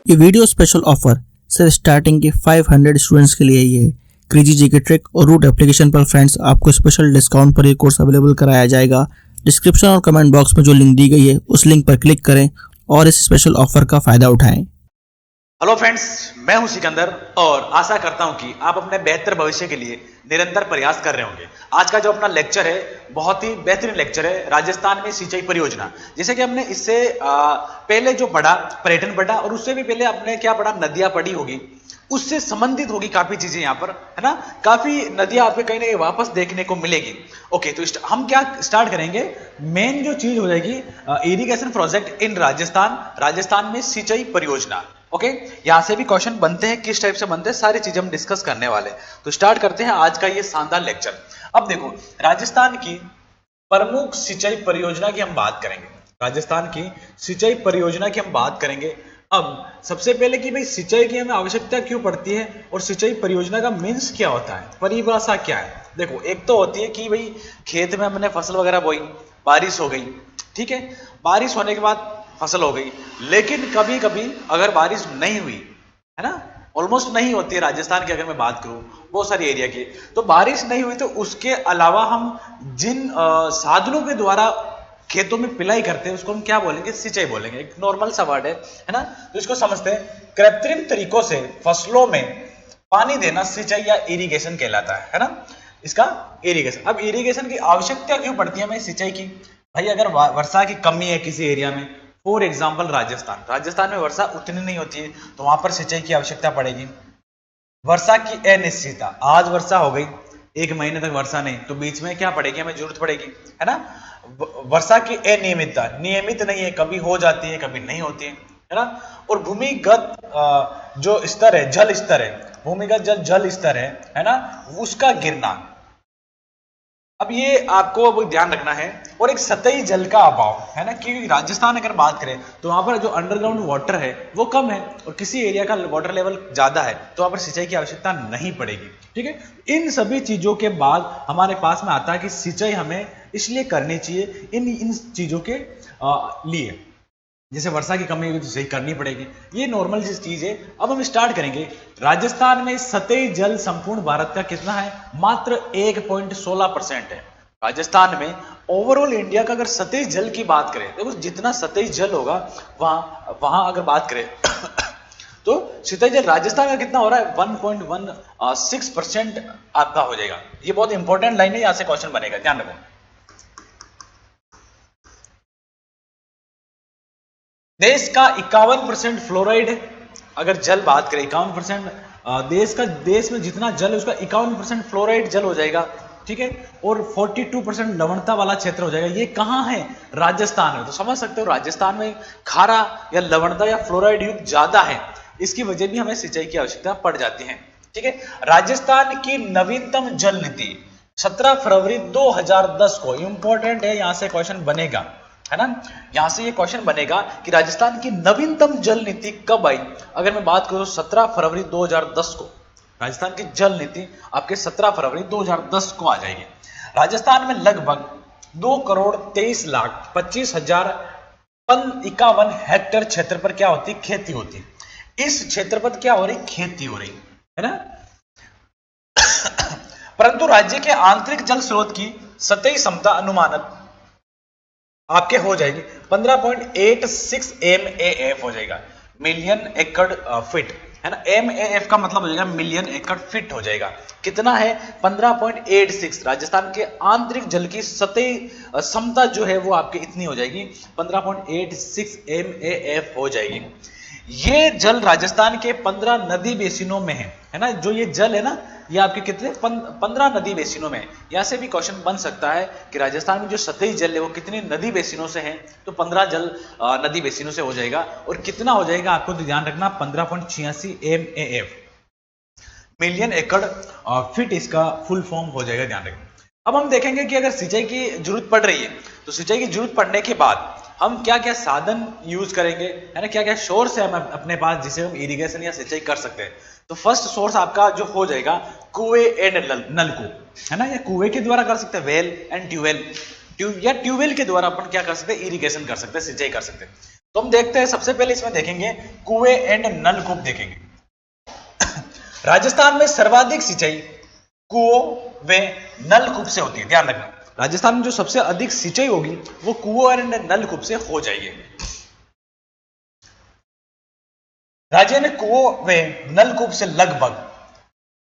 ये video special offer सिर्फ starting के 500 स्टूडेंट्स के लिए ही है। क्रेजी जीके ट्रिक और रूट एप्लीकेशन पर फ्रेंड्स आपको स्पेशल डिस्काउंट पर ये कोर्स अवेलेबल कराया जाएगा। डिस्क्रिप्शन और कमेंट बॉक्स में जो लिंक दी गई है उस लिंक पर क्लिक करें और इस स्पेशल ऑफर का फायदा उठाएं। हेलो फ्रेंड्स, मैं हूं सिकंदर और आशा करता हूं कि आप अपने बेहतर भविष्य के लिए निरंतर प्रयास कर रहे होंगे। आज का जो अपना लेक्चर है बहुत ही बेहतरीन लेक्चर है, राजस्थान में सिंचाई परियोजना। जैसे कि हमने इससे पहले जो पढ़ा पर्यटन पढ़ा और उससे भी पहले आपने क्या पढ़ा, नदियां पढ़ी होगी, उससे संबंधित होगी काफी चीजें यहाँ पर, है ना। काफी नदियां आपको कहीं ना कहीं वापस देखने को मिलेगी। ओके, तो हम क्या स्टार्ट करेंगे, मेन जो चीज हो जाएगी इरिगेशन प्रोजेक्ट इन राजस्थान में सिंचाई परियोजना। ओके, यहां से भी क्वेश्चन बनते हैं, किस टाइप से बनते हैं, सारी चीजें हम डिस्कस करने वाले हैं। तो स्टार्ट करते हैं आज का ये शानदार लेक्चर। अब देखो, राजस्थान की प्रमुख सिंचाई परियोजना की हम बात करेंगे। राजस्थान की सिंचाई परियोजना की हम बात करेंगे। अब सबसे पहले कि भाई सिंचाई की हमें आवश्यकता क्यों पड़ती है और सिंचाई परियोजना का मीन्स क्या होता है, परिभाषा क्या है। देखो, एक तो होती है कि भाई खेत में हमने फसल वगैरह बोई, बारिश हो गई, ठीक है, बारिश होने के बाद फसल हो गई, लेकिन कभी कभी अगर बारिश नहीं हुई, है ना, ऑलमोस्ट नहीं होती है राजस्थान की, अगर मैं बात करूं बहुत सारी एरिया की, तो बारिश नहीं हुई तो उसके अलावा हम जिन साधनों के द्वारा खेतों में पिलाई करते हैं उसको हम क्या बोलेंगे, सिंचाई बोलेंगे। एक नॉर्मल सा वर्ड है ना। तो इसको समझते हैं, कृत्रिम तरीकों से फसलों में पानी देना सिंचाई या इरिगेशन कहलाता है ना, इसका इरिगेशन। अब इरिगेशन की आवश्यकता क्यों पड़ती है हमें सिंचाई की, भाई अगर वर्षा की कमी है किसी एरिया में, फॉर एग्जाम्पल राजस्थान में वर्षा उतनी नहीं होती है, तो वहां पर सिंचाई की आवश्यकता पड़ेगी। वर्षा की अनिश्चितता, आज वर्षा हो गई, एक महीने तक वर्षा नहीं, तो बीच में क्या पड़ेगी, हमें जरूरत पड़ेगी, है ना। वर्षा की अनियमितता, नियमित नहीं है, कभी हो जाती है कभी नहीं होती है ना। और भूमिगत जो स्तर है, जल स्तर है, भूमिगत जल स्तर है ना, उसका गिरना। अब ये आपको अब ध्यान रखना है। और एक सतही जल का अभाव, है ना, क्योंकि राजस्थान अगर बात करें तो वहां पर जो अंडरग्राउंड वाटर है वो कम है और किसी एरिया का वाटर लेवल ज्यादा है तो वहां पर सिंचाई की आवश्यकता नहीं पड़ेगी, ठीक है। इन सभी चीजों के बाद हमारे पास में आता है कि सिंचाई हमें इसलिए करनी चाहिए इन चीजों के लिए, जैसे वर्षा की कमी होगी तो सही करनी पड़ेगी, ये नॉर्मल चीज है। अब हम स्टार्ट करेंगे। राजस्थान में सतही जल संपूर्ण भारत का कितना है, मात्र 1.16% है। राजस्थान में ओवरऑल इंडिया का अगर सतही जल की बात करें, देखो जितना सतही जल होगा वहां अगर बात करें तो सतही जल राजस्थान का कितना हो रहा है, 1.16% आपका हो जाएगा। ये बहुत इंपॉर्टेंट लाइन है, यहां से क्वेश्चन बनेगा, ध्यान रखो। देश का 51% फ्लोराइड है। अगर जल बात करें 51%, देश में जितना जल है उसका 51% फ्लोराइड जल हो जाएगा, ठीक है। और 42% लवणता वाला क्षेत्र हो जाएगा। ये कहां है, राजस्थान में। तो समझ सकते हो राजस्थान में खारा या लवणता या फ्लोराइड युक्त ज्यादा है, इसकी वजह भी हमें सिंचाई की आवश्यकता पड़ जाती है, ठीक है। राजस्थान की नवीनतम जल नीति 17 फरवरी 2010 को, इंपॉर्टेंट है, यहां से क्वेश्चन बनेगा, है ना। यहां से ये क्वेश्चन बनेगा कि राजस्थान की नवीनतम जल नीति कब आई। अगर मैं बात करूं 17 फरवरी 2010 को, राजस्थान की जल नीति आपके 17 फरवरी 2010 को आ जाएगी। राजस्थान में लगभग 2,23,25,51 हेक्टेयर क्षेत्र पर क्या होती, खेती होती। इस क्षेत्र पर क्या हो रही, खेती हो रही है ना। परंतु राज्य के आंतरिक जल स्रोत की सतही क्षमता अनुमानित आपके हो जाएगी 15.86 MAF हो जाएगा, मिलियन एकड़ फीट, है ना। MAF का मतलब हो जाएगा मिलियन एकड़ फीट हो जाएगा। कितना है, 15.86। राजस्थान के आंतरिक जल की सतही क्षमता जो है वो आपके इतनी हो जाएगी, 15.86 MAF हो जाएगी। ये जल राजस्थान के 15 नदी बेसिनों में है ना। जो ये जल है ना, ये आपके कितने 15 नदी बेसिनों में। यहां से भी क्वेश्चन बन सकता है कि राजस्थान में जो सतही जल है वो कितनी नदी बेसिनों से है, तो 15 जल नदी बेसिनों से हो जाएगा। और कितना हो जाएगा आपको ध्यान रखना, 15.86 MAF, मिलियन एकड़ फीट, इसका फुल फॉर्म हो जाएगा, ध्यान रखना। अब हम देखेंगे कि अगर सिंचाई की जरूरत पड़ रही है तो सिंचाई की जरूरत पड़ने के बाद हम क्या क्या साधन यूज करेंगे, है ना, क्या क्या सोर्स है हम अपने पास जिसे हम इरिगेशन या सिंचाई कर सकते हैं। तो फर्स्ट सोर्स आपका जो हो जाएगा कुएं एंड नलकूप, है ना, या कुएं के द्वारा कर सकते हैं, वेल एंड ट्यूबवेल, ट्यूबवेल के द्वारा अपन क्या कर सकते हैं, इरिगेशन कर सकते हैं, सिंचाई कर सकते हैं। तो हम देखते हैं, सबसे पहले इसमें देखेंगे कुएं एंड नलकूप देखेंगे। राजस्थान में सर्वाधिक सिंचाई कुओं व नलकूप से होती है, ध्यान रखना। राजस्थान में जो सबसे अधिक सिंचाई होगी वो कुओं एंड नलकूप से हो जाएगी। राज्य में कुओं व नलकूप से लगभग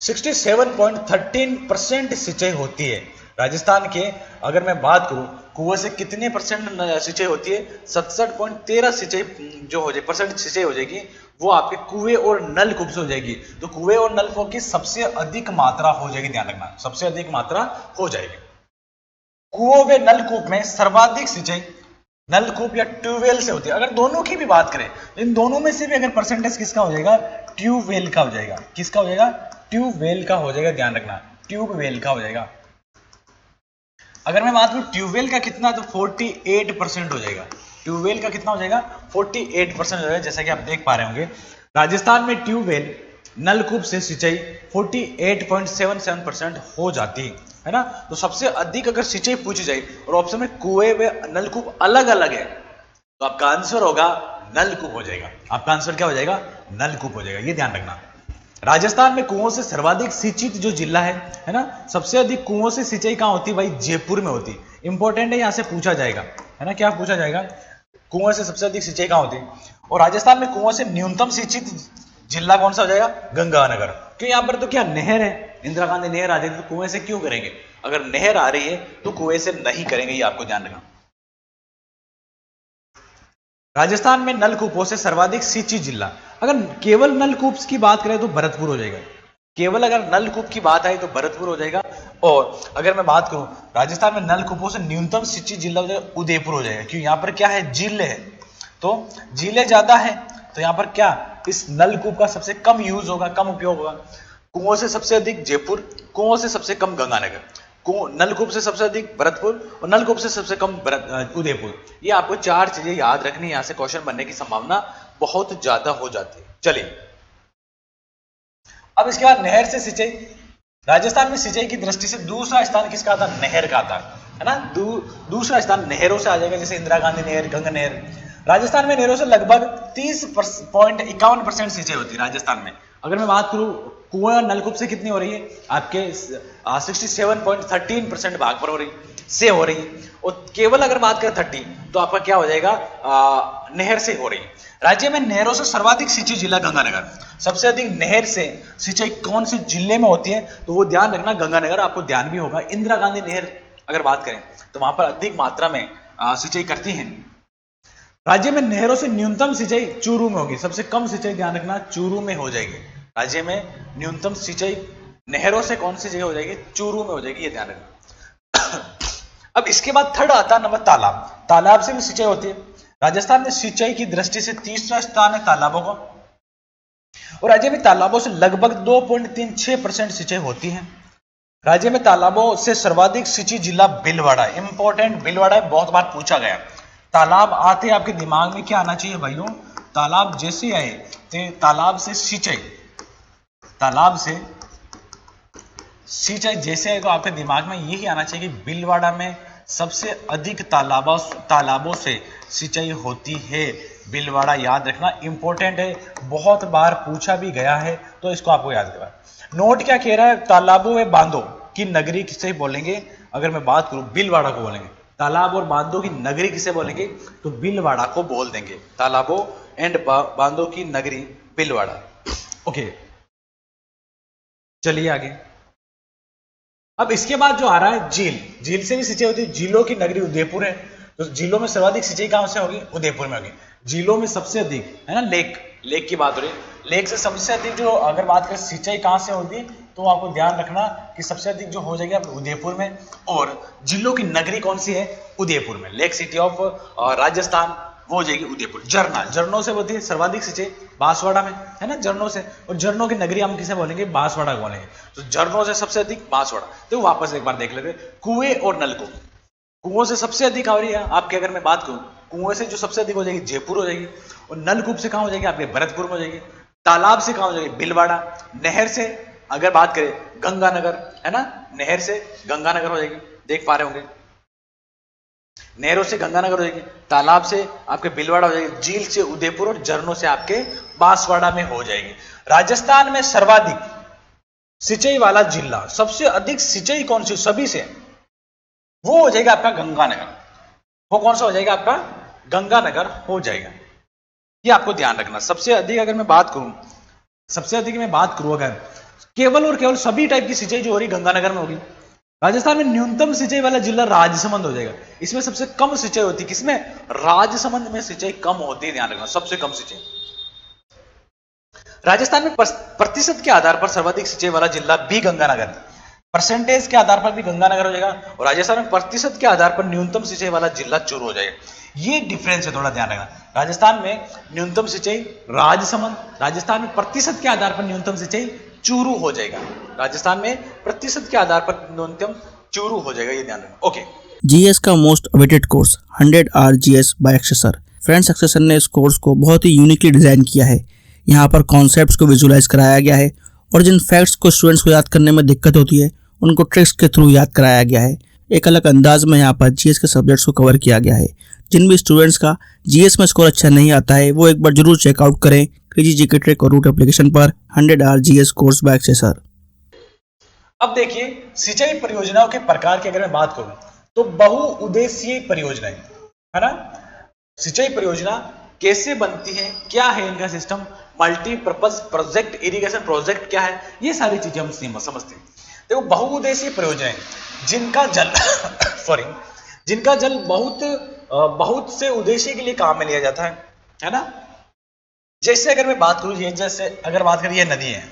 67.13% सिंचाई होती है। राजस्थान के अगर मैं बात करूं कुएं से कितने परसेंट सिंचाई होती है, 67.13 सिंचाई जो हो जाए परसेंट सिंचाई हो जाएगी वो आपके कुएं और नलकूप से हो जाएगी। तो कुएं और नलकूप की सबसे अधिक मात्रा हो जाएगी, ध्यान रखना, सबसे अधिक मात्रा हो जाएगी। कुओं व नलकूप में सर्वाधिक सिंचाई नलकूप या ट्यूबवेल से होती है। अगर दोनों की भी बात करें, इन दोनों में से भी अगर परसेंटेज किसका हो जाएगा, ट्यूबवेल का हो जाएगा। किसका हो जाएगा, ट्यूबवेल का हो जाएगा, ध्यान रखना, ट्यूबवेल का हो जाएगा। अगर मैं बात करूं ट्यूबवेल का कितना, तो 48% हो जाएगा। ट्यूबवेल का कितना हो जाएगा, 48% हो जाएगा। जैसा कि आप देख पा रहे होंगे राजस्थान में ट्यूबवेल नलकूप से सिंचाई 48.77% हो जाती है ना। तो सबसे अधिक अगर सिंचाई पूछी जाए और ऑप्शन में कुएं व नलकूप अलग अलग है तो आपका आंसर होगा नलकूप हो जाएगा। आपका आंसर क्या हो जाएगा, नलकूप हो जाएगा, ये ध्यान रखना। राजस्थान में कुओं से सर्वाधिक सिंचित जो जिला है ना, सबसे अधिक कुओं से सिंचाई कहां होती है भाई, जयपुर में होती है। इंपॉर्टेंट है, यहां से पूछा जाएगा, है ना, क्या पूछा जाएगा, कुओं से सबसे अधिक सिंचाई कहां होती है। और राजस्थान में कुओं से न्यूनतम सिंचित जिला कौन सा हो जाएगा, गंगानगर। क्यों, यहां पर तो क्या नहर है, इंदिरा गांधी नहर आ जाएगी, तो कुएं से क्यों करेंगे, अगर नहर आ रही है तो कुएं से नहीं करेंगे, ये आपको ध्यान रखना। राजस्थान में नलकूपों से सर्वाधिक सिंचित जिला, अगर केवल नलकूप की बात करें तो भरतपुर हो जाएगा। केवल अगर नलकूप की बात आई तो भरतपुर हो जाएगा। और अगर मैं बात करूं राजस्थान में नलकूपों से न्यूनतम सिंचित जिला हो जाएगा, उदयपुर हो जाएगा। क्यों, यहां पर क्या है, झीलें है, तो झीलें ज्यादा है, तो यहां पर क्या इस नलकूप का सबसे कम यूज होगा, कम उपयोग होगा। कुओं से सबसे अधिक जयपुर, कुओं से सबसे कम गंगानगर, नलकूप से सबसे अधिक भरतपुर और नलकूप से सबसे कम उदयपुर। ये आपको चार चीजें याद रखनी, यहां से क्वेश्चन बनने की संभावना बहुत ज्यादा हो जाती है। चलिए अब इसके बाद नहर से सिंचाई। राजस्थान में सिंचाई की दृष्टि से दूसरा स्थान किसका आता, नहर का आता है ना। दूसरा स्थान नहरों से आ जाएगा, जैसे इंदिरा गांधी नहर, गंगा नहर। राजस्थान में नहरों से लगभग 30.51% सिंचाई होती है राजस्थान में। अगर मैं बात करूं कुएं और नलकूप से कितनी हो रही है, आपके 67.13% भाग पर हो रही से हो रही है। और केवल अगर बात करें 30 तो आपका क्या हो जाएगा, नहर से हो रही है। राज्य में नहरों से सर्वाधिक सिंचित जिला गंगानगर। सबसे अधिक नहर से सिंचाई कौन से जिले में होती है, तो वो ध्यान रखना गंगानगर, आपको ध्यान भी होगा। इंदिरा गांधी नहर अगर बात करें तो वहां पर अधिक मात्रा में सिंचाई करती है। राज्य में नहरों से न्यूनतम सिंचाई चूरू में होगी, सबसे कम सिंचाई ध्यान रखना चूरू में हो जाएगी। राज्य में न्यूनतम सिंचाई नहरों से कौन सी जगह हो जाएगी, चूरू में हो जाएगी, ये ध्यान रखना। अब इसके बाद थर्ड आता नंबर तालाब। तालाब से भी सिंचाई होती है। राजस्थान में सिंचाई की दृष्टि से तीसरा स्थान है तालाबों का, और राज्य में तालाबों से लगभग 2.36% सिंचाई होती है। राज्य में तालाबों से सर्वाधिक सिंचित जिला भीलवाड़ा। इंपॉर्टेंट, भीलवाड़ा बहुत बार पूछा गया। तालाब आते आपके दिमाग में क्या आना चाहिए भाइयों, तालाब जैसे आए तो तालाब से सिंचाई, तालाब से सिंचाई जैसे है तो आपके दिमाग में यही आना चाहिए कि भीलवाड़ा में सबसे अधिक तालाबों से सिंचाई होती है। भीलवाड़ा याद रखना, इंपॉर्टेंट है, बहुत बार पूछा भी गया है, तो इसको आपको याद करना। नोट क्या कह रहा है, तालाबों व बांधों की नगरी किसे बोलेंगे, अगर मैं बात करूं भीलवाड़ा को बोलेंगे। तालाब और बांधों की नगरी किसे बोलेंगे, तो भीलवाड़ा को बोल देंगे। तालाबों एंड बांधों की नगरी भीलवाड़ा। ओके, चलिए आगे। अब इसके बाद जो आ रहा है झील, झील से भी सिंचाई होती है। झीलों की नगरी उदयपुर है, तो झीलों में सर्वाधिक सिंचाई कहां से होगी, उदयपुर में होगी। झीलों में सबसे अधिक है ना, लेक की बात हो रही है। लेक से सबसे अधिक जो अगर बात करें सिंचाई कहां से होगी, तो आपको ध्यान रखना कि सबसे अधिक जो हो जाएगी आप उदयपुर में। और झीलों की नगरी कौन सी है, उदयपुर में। लेक सिटी ऑफ राजस्थान वो हो जाएगी उदयपुर। झरनों से होती है सर्वाधिक सिंचाई बांसवाड़ा में, है ना, झरनों से। और झरनों की नगरी हम किसे बोलेंगे, बांसवाड़ा को बोलेंगे। तो झरनों से सबसे अधिक बांसवाड़ा। तो वापस एक बार देख लेते हैं, कुएं और नलकूप। कुओं से सबसे अधिक आ रही है आपके, अगर मैं बात करूं कुएं से जो सबसे अधिक हो जाएगी जयपुर हो जाएगी। और नलकूप से कहां हो जाएगी आपके, भरतपुर में हो जाएगी। तालाब से कहां हो जाएगी, भीलवाड़ा। नहर से अगर बात करें गंगानगर, है ना, नहर से गंगानगर हो जाएगी, देख पा रहे होंगे। नहरों से गंगानगर हो जाएगी, तालाब से आपके भीलवाड़ा हो जाएगी, झील से उदयपुर और झरनों से आपके बांसवाड़ा में हो जाएगी। राजस्थान में सर्वाधिक सिंचाई वाला जिला, सबसे अधिक सिंचाई कौन सी सभी से, वो हो जाएगा आपका गंगानगर। वो कौन सा हो जाएगा आपका गंगानगर हो जाएगा। ये आपको ध्यान रखना। सबसे अधिक अगर मैं बात करूं, सबसे अधिक मैं बात करूं अगर केवल और केवल सभी टाइप की सिंचाई जो हो रही गंगानगर में होगी। राजस्थान में न्यूनतम सिंचाई वाला जिला राजसमंद हो जाएगा। इसमें सबसे कम सिंचाई होती है किसमें, राजसमंद में सिंचाई कम होती है, ध्यान रखना, सबसे कम सिंचाई। राजस्थान में प्रतिशत के आधार पर सर्वाधिक सिंचाई वाला जिला भी गंगानगर, परसेंटेज के आधार पर भी गंगानगर हो जाएगा, और राजस्थान में प्रतिशत के आधार पर न्यूनतम सिंचाई वाला जिला चूरू हो जाएगा। ये डिफरेंस है, थोड़ा ध्यान रखना। राजस्थान में न्यूनतम सिंचाई राजसमंद, राजस्थान में प्रतिशत के आधार पर न्यूनतम सिंचाई चूरू हो जाएगा। राजस्थान में प्रतिशत के आधार पर न्यूनतम चूरू हो जाएगा, ये ध्यान रखना। ओके, जीएस का most awaited course 100 hour GS by एक्सेसर। फ्रेंड्स, एक्सेसर ने इस कोर्स को बहुत ही यूनिकली डिजाइन किया है। यहाँ पर कॉन्सेप्ट्स को विजुलाइज कराया गया है और जिन फैक्ट्स को स्टूडेंट्स को याद करने में दिक्कत होती है उनको ट्रिक्स के थ्रू याद कराया गया है। एक अलग अंदाज में यहाँ पर जीएस के सब्जेक्ट्स को कवर किया गया है। जिन भी स्टूडेंट्स का जीएस में स्कोर अच्छा नहीं आता है वो एक बार जरूर चेकआउट करें क्रेजी जीके ट्रिक और रूट एप्लीकेशन पर 100 आवर जीएस कोर्स बाय एक्सेसर। अब देखिए, सिंचाई परियोजनाओं के प्रकार की अगर मैं बात करूं तो बहुउद्देशीय परियोजनाएं, है ना। सिंचाई परियोजना कैसे बनती है, क्या है इनका system, multipurpose project, irrigation project क्या है, ये सारी चीजें हम समझते हैं। देखो, बहुउद्देशीय परियोजनाएं जिनका जल जिनका जल बहुत से उद्देश्य के लिए काम में लिया जाता है ना। जैसे अगर मैं बात करूं, ये जैसे अगर बात करें, ये नदी है,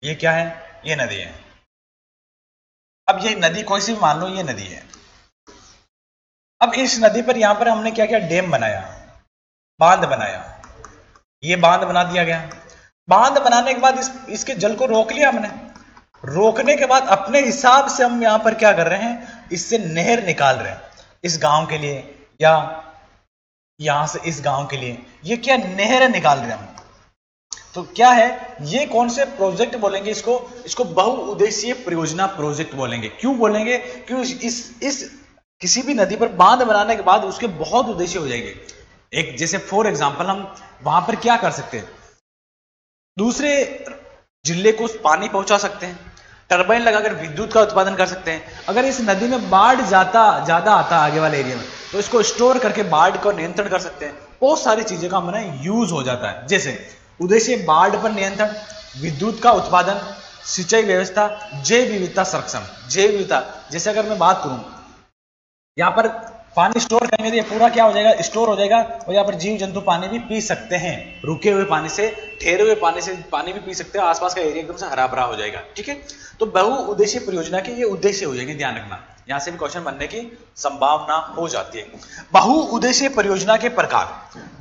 ये क्या है, ये नदी है। अब ये नदी कोई सी भी मान लो, ये नदी है। अब इस नदी पर यहां पर हमने क्या किया, डैम बनाया, बांध बनाया, ये बांध बना दिया गया। बांध बनाने के बाद इसके जल को रोक लिया हमने। रोकने के बाद अपने हिसाब से हम यहां पर क्या कर रहे हैं, इससे नहर निकाल रहे हैं इस गांव के लिए, या यहां से इस गांव के लिए, ये क्या नहर निकाल रहे हैं हम। तो क्या है, ये कौन से प्रोजेक्ट बोलेंगे इसको बहुउद्देशीय परियोजना प्रोजेक्ट बोलेंगे। क्यों बोलेंगे, क्यों इस किसी भी नदी पर बांध बनाने के बाद उसके बहुत उद्देश्य हो जाएंगे। एक जैसे फॉर एग्जांपल हम वहां पर क्या कर सकते हैं, दूसरे जिले को पानी पहुंचा सकते हैं, टरबाइन लगाकर विद्युत का उत्पादन कर सकते हैं। अगर इस नदी में बाढ़ ज्यादा आता आगे वाले एरिया में तो इसको स्टोर करके बाढ़ को नियंत्रण कर सकते हैं। बहुत सारी चीजें का हमारा यूज हो जाता है। जैसे उद्देश्य बाढ़ पर नियंत्रण, विद्युत का उत्पादन, सिंचाई व्यवस्था, जैव विविधता संरक्षण। जैव विविधता, जैसे अगर मैं बात करूं, यहां पर पानी स्टोर करेंगे तो ये पूरा क्या हो जाएगा, स्टोर हो जाएगा, और यहाँ पर जीव जंतु पानी भी पी सकते हैं। रुके हुए पानी से, ठहरे हुए पानी से पानी भी पी सकते हैं। आसपास का एरिया एकदम से हरा भरा हो जाएगा। ठीक है, तो बहुउद्देशीय परियोजना के ये उद्देश्य हो जाएंगे, ध्यान रखना। यहां से भी क्वेश्चन बनने की संभावना हो जाती है। बहुउद्देशीय परियोजना के प्रकार,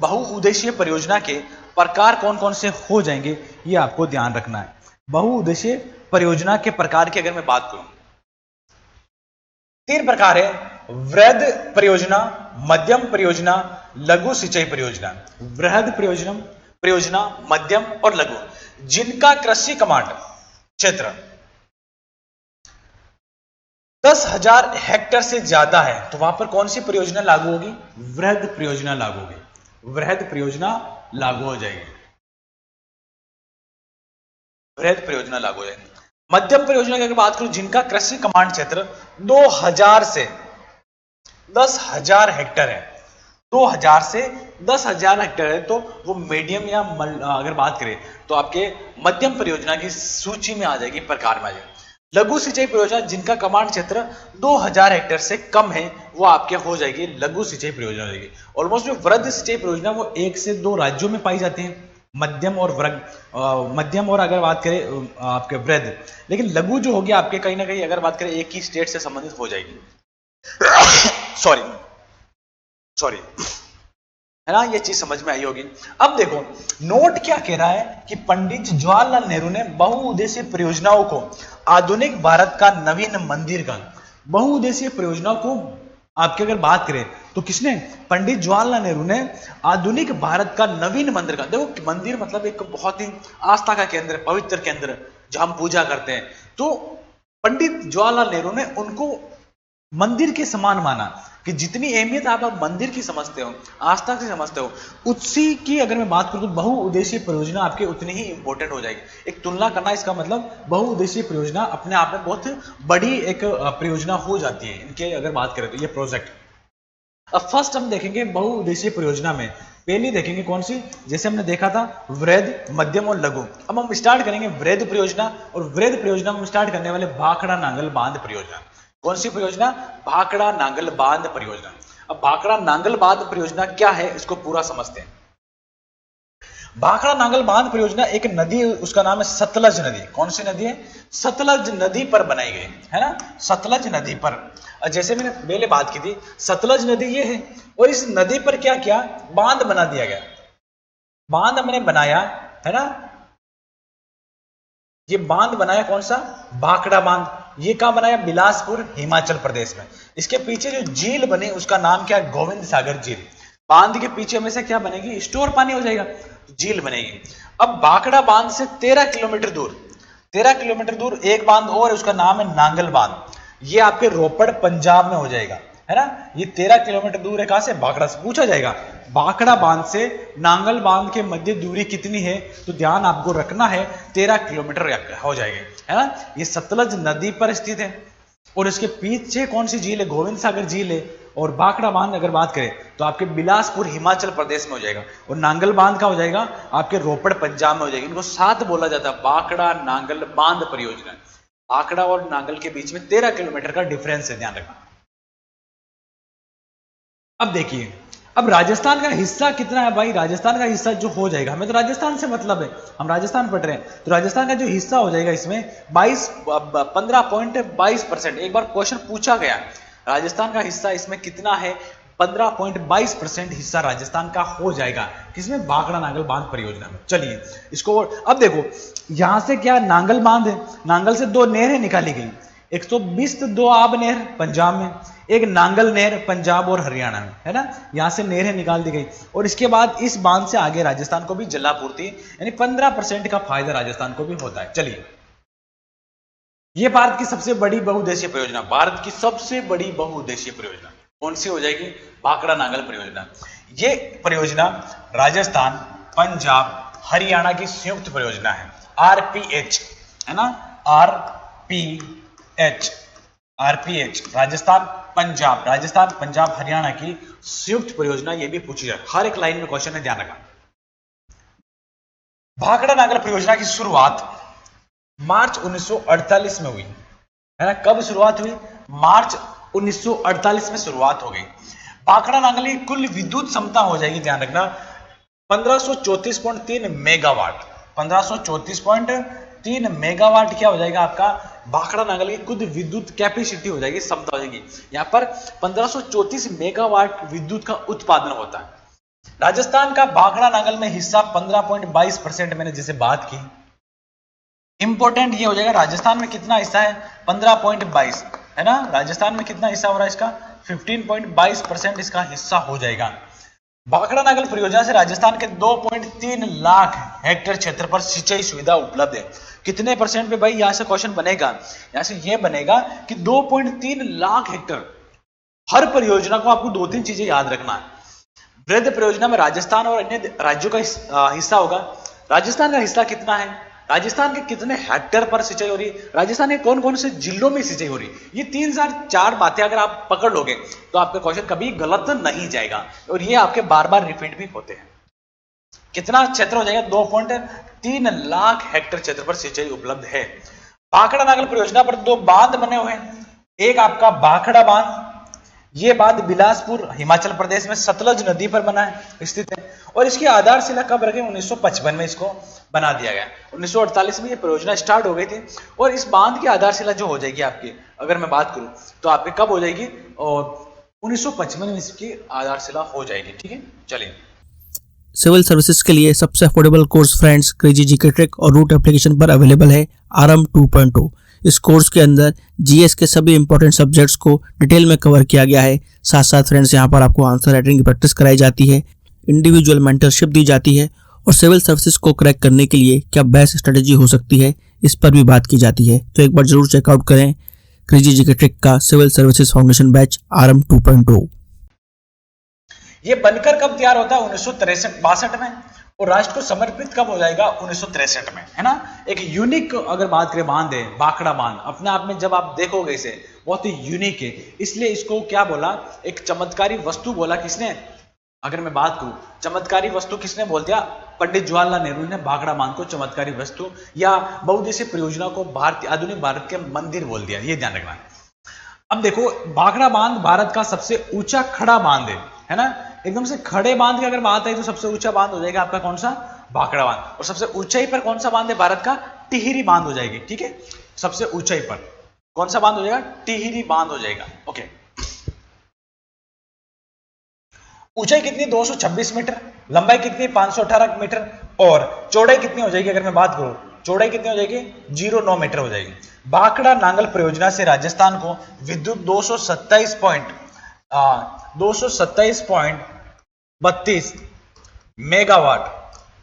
बहुउद्देशीय परियोजना के प्रकार कौन कौन से हो जाएंगे, ये आपको ध्यान रखना है। बहुउद्देशीय परियोजना के प्रकार की अगर मैं बात करूं, 3 प्रकार है, वृहद परियोजना, मध्यम परियोजना, लघु सिंचाई परियोजना। वृहद परियोजना, मध्यम और लघु, जिनका कृषि कमांड क्षेत्र 10,000 हेक्टेयर से ज्यादा है, तो वहां पर कौन सी परियोजना लागू होगी, वृहद परियोजना लागू होगी। वृहद परियोजना लागू हो जाएगी, वृहद परियोजना लागू हो जाएगी। मध्यम परियोजना की अगर बात करूं, जिनका कृषि कमांड क्षेत्र 2000 से 10,000 हेक्टेयर है, 2000 से 10,000 हेक्टेयर है, तो वो मीडियम या अगर बात करें तो आपके मध्यम परियोजना की सूची में आ जाएगी, प्रकार में आ जाएगी। लघु सिंचाई परियोजना, जिनका कमांड क्षेत्र 2000 हेक्टेयर से कम है, वो आपके हो जाएगी लघु सिंचाई परियोजना हो जाएगी। ऑलमोस्ट जो वृहद सिंचाई परियोजना वो 1 से 2 राज्यों में पाई जाती है, मध्यम और अगर बात करें आपके वृहद। लेकिन लघु जो होगी आपके कहीं ना कहीं अगर बात करें एक ही स्टेट से संबंधित हो जाएगी। सॉरी, है ना, ये चीज समझ में आई होगी। अब देखो, नोट क्या कह रहा है कि पंडित जवाहरलाल नेहरू ने बहुउद्देशीय परियोजनाओं को आधुनिक भारत का नवीन मंदिर का, बहुउद्देशीय परियोजनाओं को आपके अगर बात करें तो किसने, पंडित जवाहरलाल नेहरू ने आधुनिक भारत का नवीन मंदिर का। देखो, मंदिर मतलब एक बहुत ही आस्था का केंद्र, पवित्र केंद्र जहां हम पूजा करते हैं। तो पंडित जवाहरलाल नेहरू ने उनको मंदिर के समान माना, कि जितनी अहमियत आप मंदिर की समझते हो, आस्था से समझते हो, उसी की अगर मैं बात करूं तो बहुउद्देशीय परियोजना आपके उतनी ही इंपॉर्टेंट हो जाएगी। एक तुलना करना, इसका मतलब बहुउद्देशीय परियोजना अपने आप में बहुत बड़ी एक परियोजना हो जाती है इनके अगर बात करें तो ये प्रोजेक्ट। अब फर्स्ट हम देखेंगे बहुउद्देशीय परियोजना में, पहली देखेंगे कौन सी, जैसे हमने देखा था वृहद, मध्यम और लघु। अब हम स्टार्ट करेंगे वृहद परियोजना, और वृहद परियोजना में हम स्टार्ट करने वाले भाखड़ा नांगल बांध परियोजना। कौन सी परियोजना? भाखड़ा नांगल बांध परियोजना। अब भाखड़ा नांगल बांध परियोजना क्या है, इसको पूरा समझते हैं। भाखड़ा नांगल बांध परियोजना एक नदी, उसका नाम है सतलज नदी। कौन सी नदी है? सतलज नदी पर बनाई गई है ना, सतलज नदी पर। जैसे मैंने पहले बात की थी, सतलज नदी ये है, और इस नदी पर क्या किया, बांध बना दिया गया। बांध हमने बनाया है ना, ये बांध बनाया कौन सा? भाखड़ा बांध। ये कहां बनाया? बिलासपुर, हिमाचल प्रदेश में। इसके पीछे जो झील बनी उसका नाम क्या है? गोविंद सागर झील। बांध के पीछे हमेशा क्या बनेगी? स्टोर पानी हो जाएगा, झील बनेगी। अब भाखड़ा बांध से 13 किलोमीटर दूर, 13 किलोमीटर दूर एक बांध और है, उसका नाम है नांगल बांध। ये आपके रोपड़ पंजाब में हो जाएगा, है ना। ये 13 किलोमीटर दूर है, कहां से? भाखड़ा से। पूछा जाएगा भाखड़ा बांध से नांगल बांध के मध्य दूरी कितनी है, तो ध्यान आपको रखना है 13 किलोमीटर हो जाएगी, है ना। ये सतलज नदी पर स्थित है, और इसके पीछे कौन सी झील है? गोविंद सागर झील है। और भाखड़ा बांध अगर बात करें तो आपके बिलासपुर हिमाचल प्रदेश में हो जाएगा, और नांगल बांध का हो जाएगा आपके रोपड़ पंजाब में हो जाएगा। इनको साथ बोला जाता है भाखड़ा नांगल बांध परियोजना। भाखड़ा और नांगल के बीच में 13 किलोमीटर का डिफरेंस है, ध्यान रखना। अब देखिए, अब राजस्थान का हिस्सा कितना है भाई? राजस्थान का हिस्सा जो हो जाएगा, हमें तो राजस्थान से मतलब है, हम राजस्थान पढ़ रहे हैं, तो राजस्थान का जो हिस्सा हो जाएगा इसमें 15.22%। एक बार क्वेश्चन पूछा गया, राजस्थान का हिस्सा इसमें कितना है? 15.22% हिस्सा राजस्थान का हो जाएगा, किसमें? भाखड़ा नांगल बांध परियोजना में। चलिए इसको अब देखो, यहां से क्या नांगल बांध है, नांगल से 2 नहरें निकाली गई, 120 दोआब नहर पंजाब में, एक नांगल नहर पंजाब और हरियाणा में, है ना। यहां से नहरें निकाल दी गई, और इसके बाद इस बांध से आगे राजस्थान को भी जलापूर्ति, यानी 15% का फायदा राजस्थान को भी होता है। चलिए, ये भारत की सबसे बड़ी बहुउद्देशीय परियोजना, भारत की सबसे बड़ी बहुउद्देशीय परियोजना कौन सी हो जाएगी? भाखड़ा नांगल परियोजना। ये परियोजना राजस्थान, पंजाब, हरियाणा की संयुक्त परियोजना है, आरपीएच, है ना, आरपीएच, राजस्थान पंजाब हरियाणा की संयुक्त परियोजना। ये भी पूछी जाए, हर एक लाइन में क्वेश्चन है, ध्यान रखना। भाखड़ा नांगल परियोजना की शुरुआत मार्च 1948 में हुई, है ना। कब शुरुआत हुई? मार्च 1948 में शुरुआत हो गई। भाखड़ा नांगल की कुल विद्युत क्षमता हो जाएगी, ध्यान रखना, 1534.3 मेगावाट। 1534.3 मेगावाट क्या हो जाएगा आपका? भाखड़ा नांगल की खुद विद्युत कैपेसिटी हो जाएगी, क्षमता हो जाएगी। यहां पर 1534 मेगावाट विद्युत का उत्पादन होता है। राजस्थान का भाखड़ा नांगल में हिस्सा 15.22%, मैंने जैसे बात की। इंपॉर्टेंट ये हो जाएगा, राजस्थान में कितना हिस्सा है? 15.22, है ना। राजस्थान में कितना हिस्सा हो रहा है इसका? 15.22% इसका हिस्सा हो जाएगा। भाखड़ा नांगल परियोजना से राजस्थान के 2.3 लाख हेक्टेयर क्षेत्र पर सिंचाई सुविधा उपलब्ध है। कितने परसेंट पे भाई? यहां से क्वेश्चन बनेगा, यहां से ये बनेगा कि 2.3 लाख हेक्टेयर। हर परियोजना को आपको 2-3 चीजें याद रखना है। वृहद परियोजना में राजस्थान और अन्य राज्यों का हिस्सा होगा। राजस्थान का हिस्सा कितना है? राजस्थान के कितने हेक्टेयर पर सिंचाई हो रही है? राजस्थान के कौन कौन से जिलों में सिंचाई हो रही है? ये 3-4 बातें अगर आप पकड़ लोगे तो आपका क्वेश्चन कभी गलत नहीं जाएगा, और ये आपके बार बार रिपीट भी होते हैं। कितना क्षेत्र हो जाएगा? 2.3 लाख हेक्टेयर क्षेत्र पर सिंचाई उपलब्ध है। भाखड़ा नांगल परियोजना पर 2 बांध बने हुए हैं। एक आपका भाखड़ा बांध, ये बांध बिलासपुर हिमाचल प्रदेश में सतलज नदी पर बना है, स्थित है, और इसकी आधारशिला कब रखे? 1955 में इसको बना दिया गया। 1948 में ये परियोजना स्टार्ट हो गई थी, और इस बांध की आधारशिला जो हो जाएगी आपकी, अगर मैं बात करूं तो आपकी कब हो जाएगी? और 1955 में इसकी आधारशिला हो जाएगी। ठीक है, चलिए। सिविल सर्विसेज के लिए सबसे affordable course friends crazy GK trick और रूट एप्लीकेशन पर अवेलेबल है आरएम 2.0। इस कोर्स के अंदर जीएस के सभी इंपॉर्टेंट सब्जेक्ट्स को डिटेल में कवर किया गया है। साथ साथ फ्रेंड्स यहाँ पर आपको आंसर राइटिंग की प्रैक्टिस कराई जाती है, इंडिविजुअल मेंटरशिप दी जाती है, और सिविल सर्विसेज को क्रैक करने के लिए क्या बेस्ट स्ट्रेटेजी हो सकती है, इस पर भी बात की जाती है। तो एक बार जरूर चेकआउट करें क्रेजी जीके ट्रिक का civil services foundation batch RM 2.0। ये बनकर कब तैयार होता है? 1963-62 में। और राष्ट्र को समर्पित कब हो जाएगा? 1963 में, है ना। एक यूनिक अगर बात करें बांध है, भाखड़ा बांध, अपने आप में जब आप देखोगे इसे बहुत ही यूनिक है, इसलिए इसको क्या बोला? एक चमत्कारी वस्तु बोला। किसने? अगर मैं बात करूं चमत्कारी वस्तु किसने बोल दिया? पंडित जवाहरलाल नेहरू ने भाखड़ा बांध को चमत्कारी वस्तु या बहुउद्देशीय परियोजना को आधुनिक भारत के मंदिर बोल दिया। ये ध्यान रखना। अब देखो, भाखड़ा बांध भारत का सबसे ऊंचा खड़ा बांध है ना। एकदम से खड़े बांध की अगर बात है तो सबसे ऊंचा बांध हो जाएगा आपका कौन सा? भाखड़ा बांध। और सबसे ऊंचाई पर कौन सा बांध है भारत का? टिहरी बांध हो जाएगी। ठीक है, सबसे ऊंचाई पर कौन सा बांध हो जाएगा? टिहरी बांध हो जाएगा। ओके, ऊंचाई कितनी? 226 मीटर, लंबाई कितनी? 518 मीटर, और चौड़ाई कितनी हो जाएगी? अगर मैं बात करूं चौड़ाई कितनी हो जाएगी? 0.9 मीटर हो जाएगी। भाखड़ा नांगल परियोजना से राजस्थान को विद्युत 227.32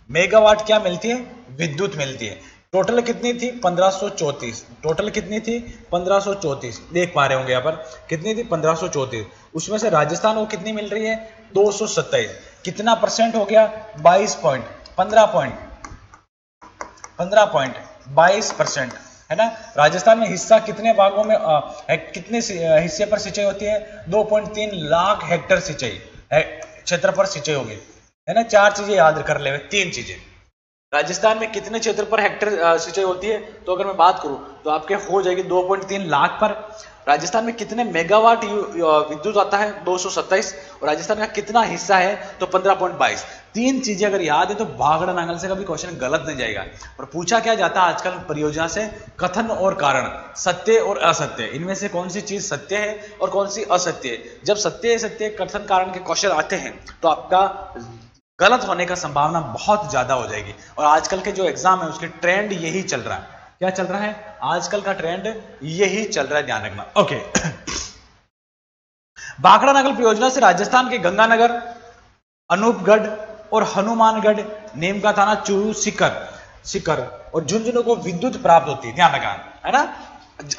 मेगावाट क्या मिलती है? विद्युत मिलती है। टोटल कितनी थी? 1534। टोटल कितनी थी? 1534। देख पा रहे होंगे यहाँ पर कितनी थी? 1534। उसमें से राजस्थान को कितनी मिल रही है? 227। कितना परसेंट हो गया? 15.22% है ना। राजस्थान में हिस्सा कितने भागों में कितने हिस्से पर सिंचाई होती है? 2.3 लाख हेक्टेयर सिंचाई क्षेत्र पर सिंचाई होगी, है ना। 4 चीजें याद कर ले, 3 चीजें। राजस्थान में कितने क्षेत्र पर हेक्टेयर सिंचाई होती है? तो अगर मैं बात करूं तो आपके हो जाएगी 2.3 लाख पर। राजस्थान में कितने मेगावाट विद्युत आता है? 227। और राजस्थान का कितना हिस्सा है? तो 15.22। 3 चीजें अगर याद है तो भाखड़ा नांगल से कभी क्वेश्चन गलत नहीं जाएगा। और पूछा क्या जाता है आजकल परियोजना से? कथन और कारण, सत्य और असत्य, इनमें से कौन सी चीज सत्य है और कौन सी असत्य है। जब सत्य कथन कारण के क्वेश्चन आते हैं तो आपका गलत होने का संभावना बहुत ज्यादा हो जाएगी। और आजकल के जो एग्जाम है उसके ट्रेंड यही चल रहा है। क्या चल रहा है? आजकल का ट्रेंड यही चल रहा है, ध्यान रखना। ओके, भाखड़ा नांगल परियोजना से राजस्थान के गंगानगर, अनूपगढ़ और हनुमानगढ़, नीमका थाना, चूरू, सीकर और झुंझुनू को विद्युत प्राप्त होती है। ध्यान रखना, है ना।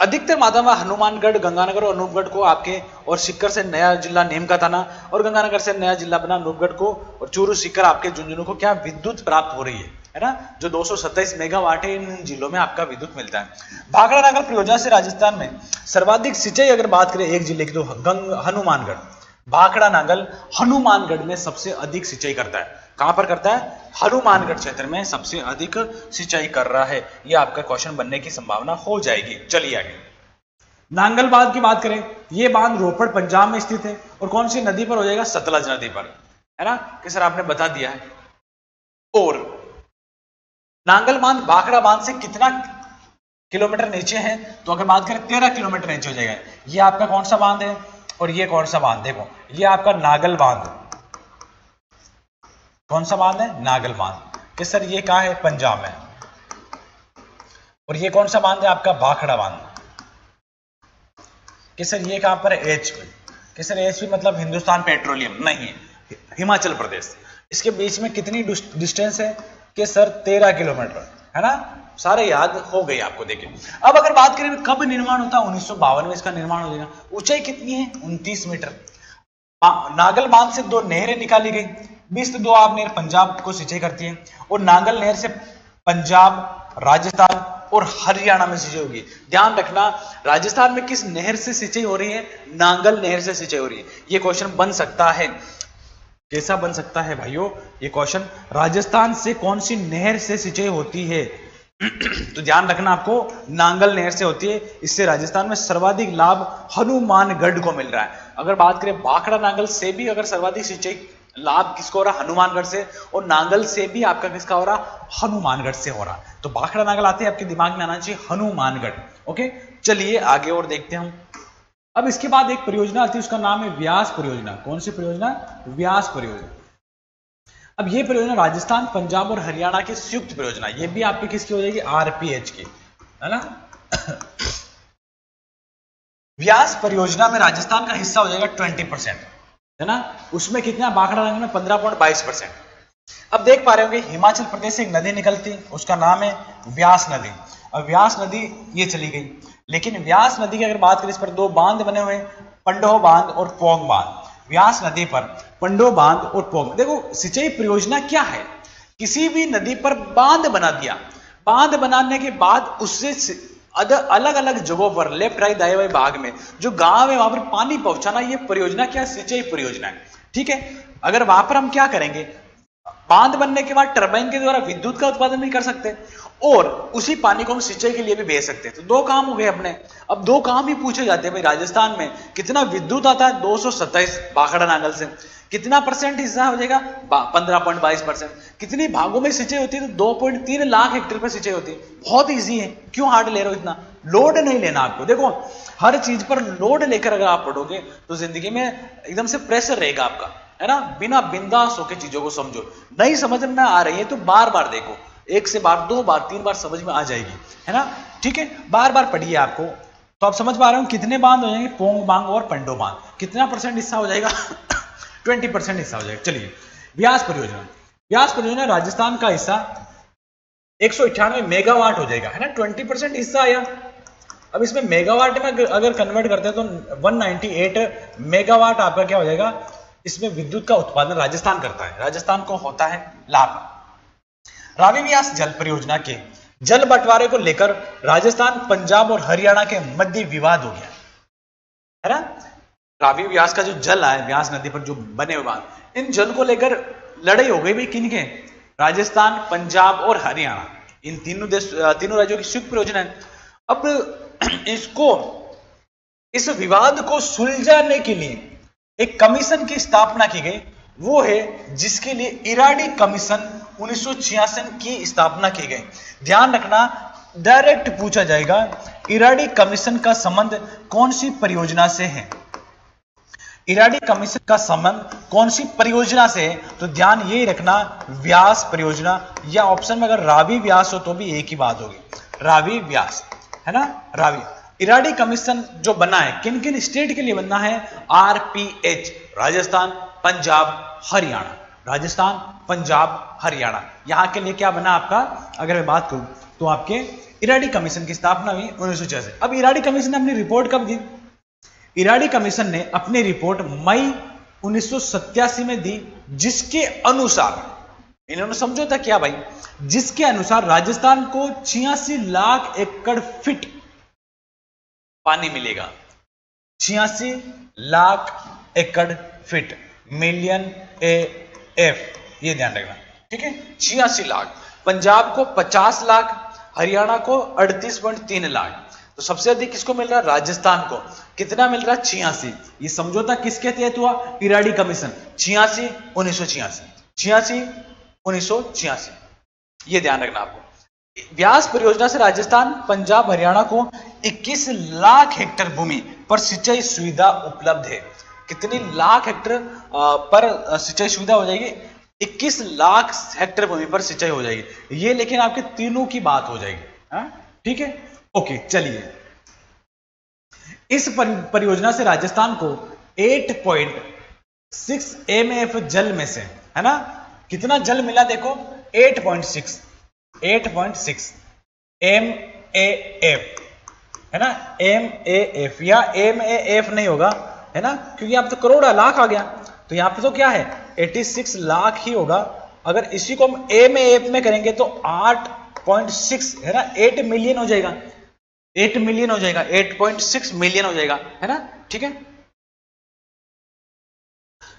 अधिकतर मात्रा में हनुमानगढ़, गंगानगर और अनूपगढ़ को आपके, और सीकर से नया जिला नीमका थाना और गंगानगर से नया जिला बना अनूपगढ़ को, और चूरू सीकर आपके झुंझुनू को क्या विद्युत प्राप्त हो रही है ना। जो 227 मेगावाट है इन जिलों में आपका विद्युत मिलता है। भाखड़ा नांगल परियोजना से राजस्थान में सर्वाधिक सिंचाई अगर बात करें एक जिले की तो हनुमानगढ़। भाखड़ा नांगल हनुमानगढ़ में सबसे अधिक सिंचाई करता है। कहां पर करता है? हनुमानगढ़ क्षेत्र में सबसे अधिक सिंचाई कर रहा है। यह आपका क्वेश्चन बनने की संभावना हो जाएगी। चलिए आगे, नांगल बांध की बात करें। यह बांध रोपड़ पंजाब में स्थित है और कौन सी नदी पर हो जाएगा? सतलज नदी पर, है ना। कि सर आपने बता दिया है। और नांगल बांध भाखड़ा बांध से कितना किलोमीटर नीचे है? तो अगर बात करें 13 किलोमीटर नीचे हो जाएगा। ये आपका कौन सा बांध है और ये कौन सा बांध? देखो, ये आपका नांगल बांध। कौन सा बांध है? नांगल बांध। कि सर ये कहां है? पंजाब में। और ये कौन सा बांध है? आपका भाखड़ा बांध। कि सर ये कहां पर है? एचपी। कि सर एचपी मतलब हिंदुस्तान पेट्रोलियम? नहीं, हिमाचल प्रदेश। इसके बीच में कितनी डिस्टेंस है? कि सर 13 किलोमीटर, है ना। सारे याद हो गए आपको। देखिए, अब अगर बात करें कब निर्माण होता है? 1952 में इसका निर्माण हो जाएगा। ऊंचाई कितनी है? 29 मीटर। नांगल बांध से 2 नहरें निकाली गई। 22 आप नहर पंजाब को सिंचाई करती है, और नांगल नहर से पंजाब, राजस्थान और हरियाणा में सिंचाई होगी। ध्यान रखना, राजस्थान में किस नहर से सिंचाई हो रही है? नांगल नहर से सिंचाई हो रही है। यह क्वेश्चन बन सकता है। कैसा बन सकता है भाइयों ये क्वेश्चन? राजस्थान से कौन सी नहर से सिंचाई होती है? तो ध्यान रखना, आपको नांगल नहर से होती है। इससे राजस्थान में सर्वाधिक लाभ हनुमानगढ़ को मिल रहा है। अगर बात करें भाखड़ा नांगल से भी अगर सर्वाधिक सिंचाई लाभ किसको हो रहा? हनुमानगढ़ से। और नांगल से भी आपका किसका हो रहा? हनुमानगढ़ से हो रहा। तो भाखड़ा नांगल आते हैं आपके दिमाग में आना चाहिए हनुमानगढ़। ओके, चलिए आगे और देखते हैं हम। अब इसके बाद एक परियोजना आती है, उसका नाम है व्यास परियोजना। कौन सी परियोजना? व्यास परियोजना। अब ये परियोजना राजस्थान, पंजाब और हरियाणा की संयुक्त परियोजना। ये भी आपकी किसकी हो जाएगी? आरपीएच की, है ना। व्यास परियोजना में राजस्थान का हिस्सा हो जाएगा 20%, है ना। उसमें कितना? भाखड़ा नांगल में 15.22%। अब देख पा रहे होंगे हिमाचल प्रदेश से एक नदी निकलती, उसका नाम है व्यास नदी। अब व्यास नदी ये चली गई। लेकिन व्यास नदी की अगर बात करें, इस पर दो बांध बने हुए हैं, पंडोह बांध और पोंग बांध। व्यास नदी पर पंडोह बांध और पोंग। देखो सिंचाई परियोजना क्या है, किसी भी नदी पर बांध बना दिया, बांध बनाने के बाद उससे अलग अलग जगहों पर लेफ्ट राइट दाएं बाएं भाग में जो गांव है वहां पर पानी पहुंचाना, ये परियोजना क्या सिंचाई परियोजना है। ठीक है, अगर वहां पर हम क्या करेंगे, बांध बनने के बाद टरबाइन के द्वारा विद्युत का उत्पादन भी कर सकते हैं और उसी पानी को हम सिंचाई के लिए भी भेज सकते हैं। तो दो काम हो गए अपने। अब दो काम ही पूछे जाते हैं भाई, राजस्थान में कितना विद्युत आता है, 227 बाखड़ा नांगल से, कितना परसेंट हिस्सा हो जाएगा, 15.22%। कितनी भागों में सिंचाई होती है, तो 2.3 लाख हेक्टेयर पर सिंचाई होती है। बहुत ईजी है, क्यों हार्ड ले रहे हो, इतना लोड नहीं लेना आपको। देखो हर चीज पर लोड लेकर अगर आप पढ़ोगे तो जिंदगी में एकदम से प्रेशर रहेगा आपका, है ना। बिना बिंदास होकर चीजों को समझो, नहीं समझ में आ रही है तो बार बार देखो, एक से बार, दो बार, तीन बार समझ में आ जाएगी, है ना। ठीक है, बार बार पढ़िए आपको, तो आप समझ पा रहे हो कितने बांध हो जाएंगे, पोंग बांध और पंडो बांध, कितना परसेंट हिस्सा हो जाएगा 20% हिस्सा हो जाएगा। चलिए व्यास परियोजना, व्यास परियोजना राजस्थान का हिस्सा 198 मेगावाट हो जाएगा, है ना। 20% हिस्सा आया। अब इसमें मेगावाट में अगर कन्वर्ट करते हैं तो 198 मेगावाट आपका क्या हो जाएगा, इसमें विद्युत का उत्पादन राजस्थान करता है, राजस्थान को होता है लाभ। रावी व्यास जल परियोजना के जल बंटवारे को लेकर राजस्थान, पंजाब और हरियाणा के मध्य विवाद हो गया, है ना। रावी व्यास का जो जल है, व्यास नदी पर जो बने हुए बांध, इन जल को लेकर लड़ाई हो गई भाई, किनके, राजस्थान, पंजाब और हरियाणा, इन तीनों राज्यों की संयुक्त परियोजना है। अब इस विवाद को सुलझाने के लिए एक कमीशन की स्थापना की गई, वो है जिसके लिए इराडी कमीशन 1966 की स्थापना की गई। ध्यान रखना, डायरेक्ट पूछा जाएगा इराडी कमीशन का संबंध कौन सी परियोजना से है, इराडी कमीशन का संबंध कौन सी परियोजना से है, तो ध्यान यही रखना, व्यास परियोजना, या ऑप्शन में अगर रावी व्यास हो तो भी एक ही बात होगी, रावी व्यास, है ना। रावी इराडी कमीशन जो बना है, किन किन स्टेट के लिए बनना है, आरपीएच, राजस्थान, पंजाब, हरियाणा, राजस्थान, पंजाब, हरियाणा, यहां के लिए क्या बना आपका, अगर मैं बात करूं तो आपके इराडी कमीशन की स्थापना हुई 1966। अब इराडी कमीशन ने अपनी रिपोर्ट कब दी, इराडी कमीशन ने अपनी रिपोर्ट मई 1987 में दी, जिसके अनुसार इन्होंने समझौता किया भाई, जिसके अनुसार राजस्थान को 86 लाख एकड़ फीट पानी मिलेगा, 86 लाख एकड़ फीट, मिलियन AF, ये ध्यान रखना, ठीक है। 86 लाख, पंजाब को 50 लाख, हरियाणा को 38.3 लाख। तो सबसे अधिक किसको मिल रहा है, राजस्थान को, कितना मिल रहा है, 86। ये समझौता किसके तहत हुआ, इराडी कमीशन, 86 1986, 86 1986, ये ध्यान रखना आपको। व्यास परियोजना से राजस्थान, पंजाब, हरियाणा को 21 लाख हेक्टेयर भूमि पर सिंचाई सुविधा उपलब्ध है। कितनी लाख हेक्टेयर पर सिंचाई सुविधा हो जाएगी, 21 लाख हेक्टेयर भूमि पर सिंचाई हो जाएगी। ये लेकिन आपके तीनों की बात हो जाएगी, ठीक है, ओके। चलिए, इस परियोजना से राजस्थान को 8.6 MAF जल में से, है ना, कितना जल मिला, देखो 8.6 MAF, है ना, MAF, या MAF नहीं होगा, है ना, क्योंकि यहाँ पे तो करोड़ लाख आ गया, तो यहाँ पे तो क्या है 86 लाख ही होगा। अगर इसी को हम MAF में करेंगे तो 8.6, है ना, 8 मिलियन हो जाएगा, 8 मिलियन हो जाएगा, 8.6 मिलियन हो जाएगा, है ना, ठीक है।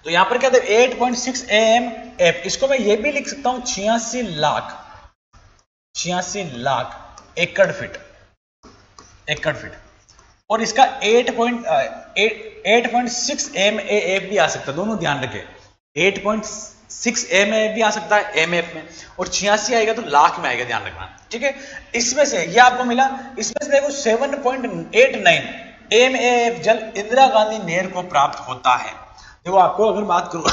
तो यहां पर क्या था, 8.6 MAF, इसको मैं ये भी लिख सकता हूं 86 लाख एकड़ फीट, और इसका 8.6 MAF भी आ सकता है, दोनों ध्यान रखें, 8.6 MAF भी आ सकता है MAF में, और 86 आएगा तो लाख में आएगा, ध्यान रखना, ठीक है। इसमें से ये आपको मिला, इसमें से देखो 7.89 MAF जल इंदिरा गांधी नहर को प्राप्त होता है। देखो आपको अगर बात करूं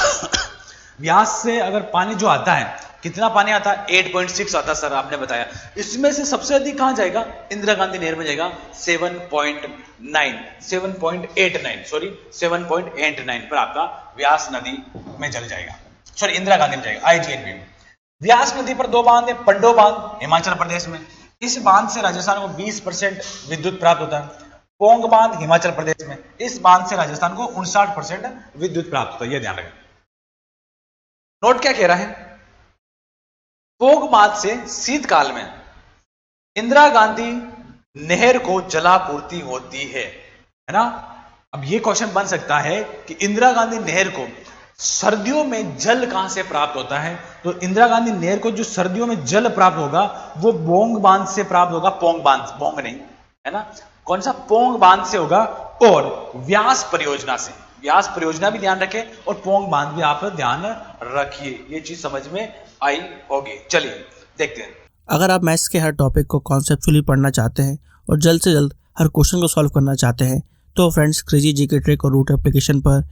व्यास से अगर पानी जो आता है, कितना पानी आता है, 8.6 आता है सर, आपने बताया। इसमें से सबसे अधिक कहां जाएगा, इंदिरा गांधी नहर में जाएगा, 7.89 पर आपका व्यास नदी में जल जाएगा, सॉरी इंदिरा गांधी में जाएगा, IGNB में। व्यास नदी पर दो बांध है, पंडो बांध हिमाचल प्रदेश में, इस बांध से राजस्थान को 20% विद्युत प्राप्त होता है। पोंग बांध हिमाचल प्रदेश में, इस बांध से राजस्थान को 59% विद्युत प्राप्त होता है, यह ध्यान रखें। नोट क्या कह रहा है, पोंग बांध से शीतकाल में इंदिरा गांधी नहर को जलापूर्ति होती है ना। अब ये क्वेश्चन बन सकता है कि इंदिरा गांधी नहर को सर्दियों में जल कहां से प्राप्त होता है, तो इंदिरा गांधी नहर को जो सर्दियों में जल प्राप्त होगा वो पोंग बांध से प्राप्त होगा। पोंग बांध, पोंग नहीं है ना, कौन सा, पोंग बांध से होगा। और व्यास परियोजना से, व्यास परियोजना भी ध्यान रखें और पोंग बांध भी आप ध्यान रखिए, ये चीज समझ में आई होगी। चलिए देखते हैं। अगर आप मैथ्स के हर टॉपिक को कॉन्सेप्चुअली पढ़ना चाहते हैं और जल्द से जल्द हर क्वेश्चन को सॉल्व करना चाहते हैं तो फ्रेंड्स क्रेजी जीके ट्रिक और रूट एप्लीकेशन पर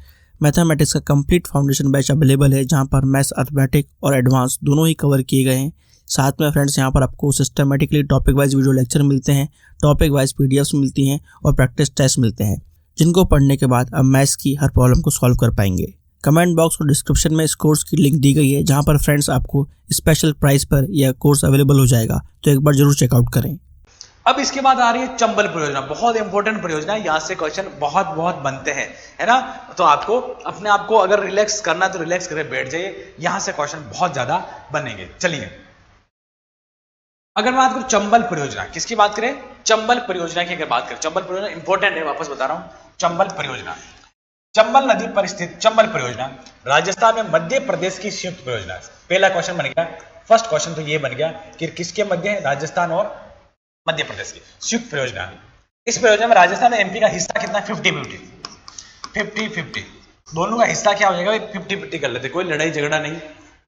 मैथमेटिक्स का कंप्लीट फाउंडेशन बैच अवेलेबल है, जहां पर मैथ्स, अर्थमेटिक और एडवांस दोनों ही कवर किए गए हैं। साथ में फ्रेंड्स यहां पर आपको systematically topic wise video lecture मिलते हैं, टॉपिक वाइज पीडीएफ्स मिलती हैं और प्रैक्टिस टेस्ट मिलते हैं, जिनको पढ़ने के बाद आप मैथ्स की हर प्रॉब्लम को सॉल्व कर पाएंगे। कमेंट बॉक्स और डिस्क्रिप्शन में इस कोर्स की लिंक दी गई है, जहां पर फ्रेंड्स आपको स्पेशल प्राइस पर यह कोर्स अवेलेबल हो जाएगा, तो एक बार जरूर चेकआउट करें। अब इसके बाद आ रही है चंबल परियोजना, बहुत इंपॉर्टेंट परियोजना है, यहां से क्वेश्चन बहुत बहुत बनते हैं, है ना। तो आपको अपने आप को अगर रिलैक्स करना तो रिलैक्स करके बैठ जाइए, यहां से क्वेश्चन बहुत ज्यादा बनेंगे। चलिए अगर मैं बात करूं चंबल परियोजना, किसकी बात करें, चंबल परियोजना की अगर बात करें, चंबल परियोजना इंपॉर्टेंट है, वापस बता रहा हूं। चंबल परियोजना, चंबल नदी पर स्थित चंबल परियोजना राजस्थान में मध्य प्रदेश की संयुक्त परियोजना है। पहला क्वेश्चन बन गया, फर्स्ट क्वेश्चन तो ये बन गया कि किसके मध्य है, राजस्थान और मध्य प्रदेश की संयुक्त परियोजना। इस परियोजना में राजस्थान और एमपी का हिस्सा कितना है, 50-50 दोनों का हिस्सा क्या हो जाएगा, 50-50 कर लेते, कोई लड़ाई झगड़ा नहीं।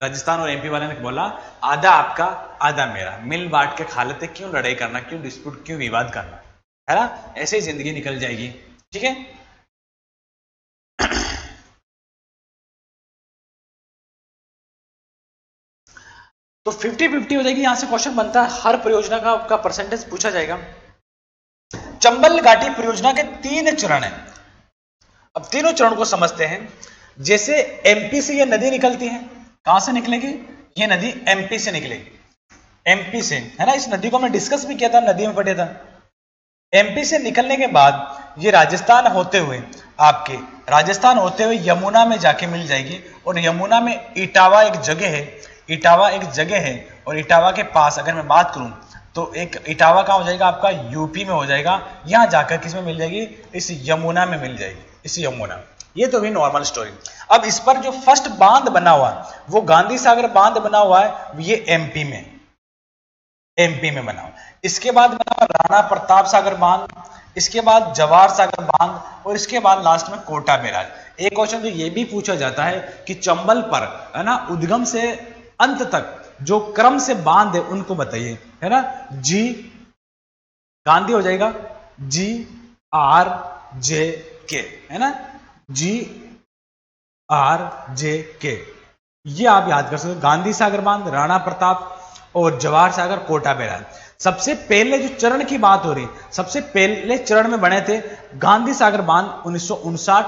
राजस्थान और एमपी वाले ने बोला आधा आपका आधा मेरा, मिल बांट के खा लेते, क्यों लड़ाई करना, क्यों डिस्प्यूट, क्यों विवाद करना, है ना, ऐसे ही जिंदगी निकल जाएगी। ठीक है, तो 50-50 हो जाएगी, यहां से क्वेश्चन बनता है, हर परियोजना का परसेंटेज पूछा जाएगा। चंबल घाटी परियोजना के 3 चरण हैं। अब तीनों चरण को समझते हैं। जैसे एमपी से ये नदी निकलती है, कहां से निकलेगी, ये नदी एमपी से निकलेगी, एमपी से, है ना। इस नदी को हमने डिस्कस भी किया था, नदी में पढ़े था। एमपी से निकलने के बाद ये राजस्थान होते हुए आपके राजस्थान होते हुए यमुना में जाके मिल जाएगी, और यमुना में इटावा एक जगह है, इटावा एक जगह है, और इटावा के पास अगर मैं बात करूं तो एक इटावा कहां हो जाएगा, आपका यूपी में हो जाएगा। यहां जाकर किस में मिल जाएगी, इस यमुना में मिल जाएगी, इस यमुना। ये तो भी नॉर्मल स्टोरी। अब इस पर जो फर्स्ट बांध बना हुआ है वो गांधी सागर बांध बना हुआ है, ये एमपी में बना हुआ। इसके बाद बना हुआ राणा प्रताप सागर बांध, इसके बाद जवाहर सागर बांध, और इसके बाद लास्ट में कोटा बैराज। एक क्वेश्चन तो ये भी पूछा जाता है कि चंबल पर, है ना, उद्गम से अंत तक जो क्रम से बांध है उनको बताइए, है ना। जी गांधी हो जाएगा, GRJK, है ना, GRJK, ये आप याद कर सकते हो। गांधी सागर बांध, राणा प्रताप और जवाहर सागर, कोटा बैराज। सबसे पहले जो चरण की बात हो रही, सबसे पहले चरण में बने थे गांधी सागर बांध 1959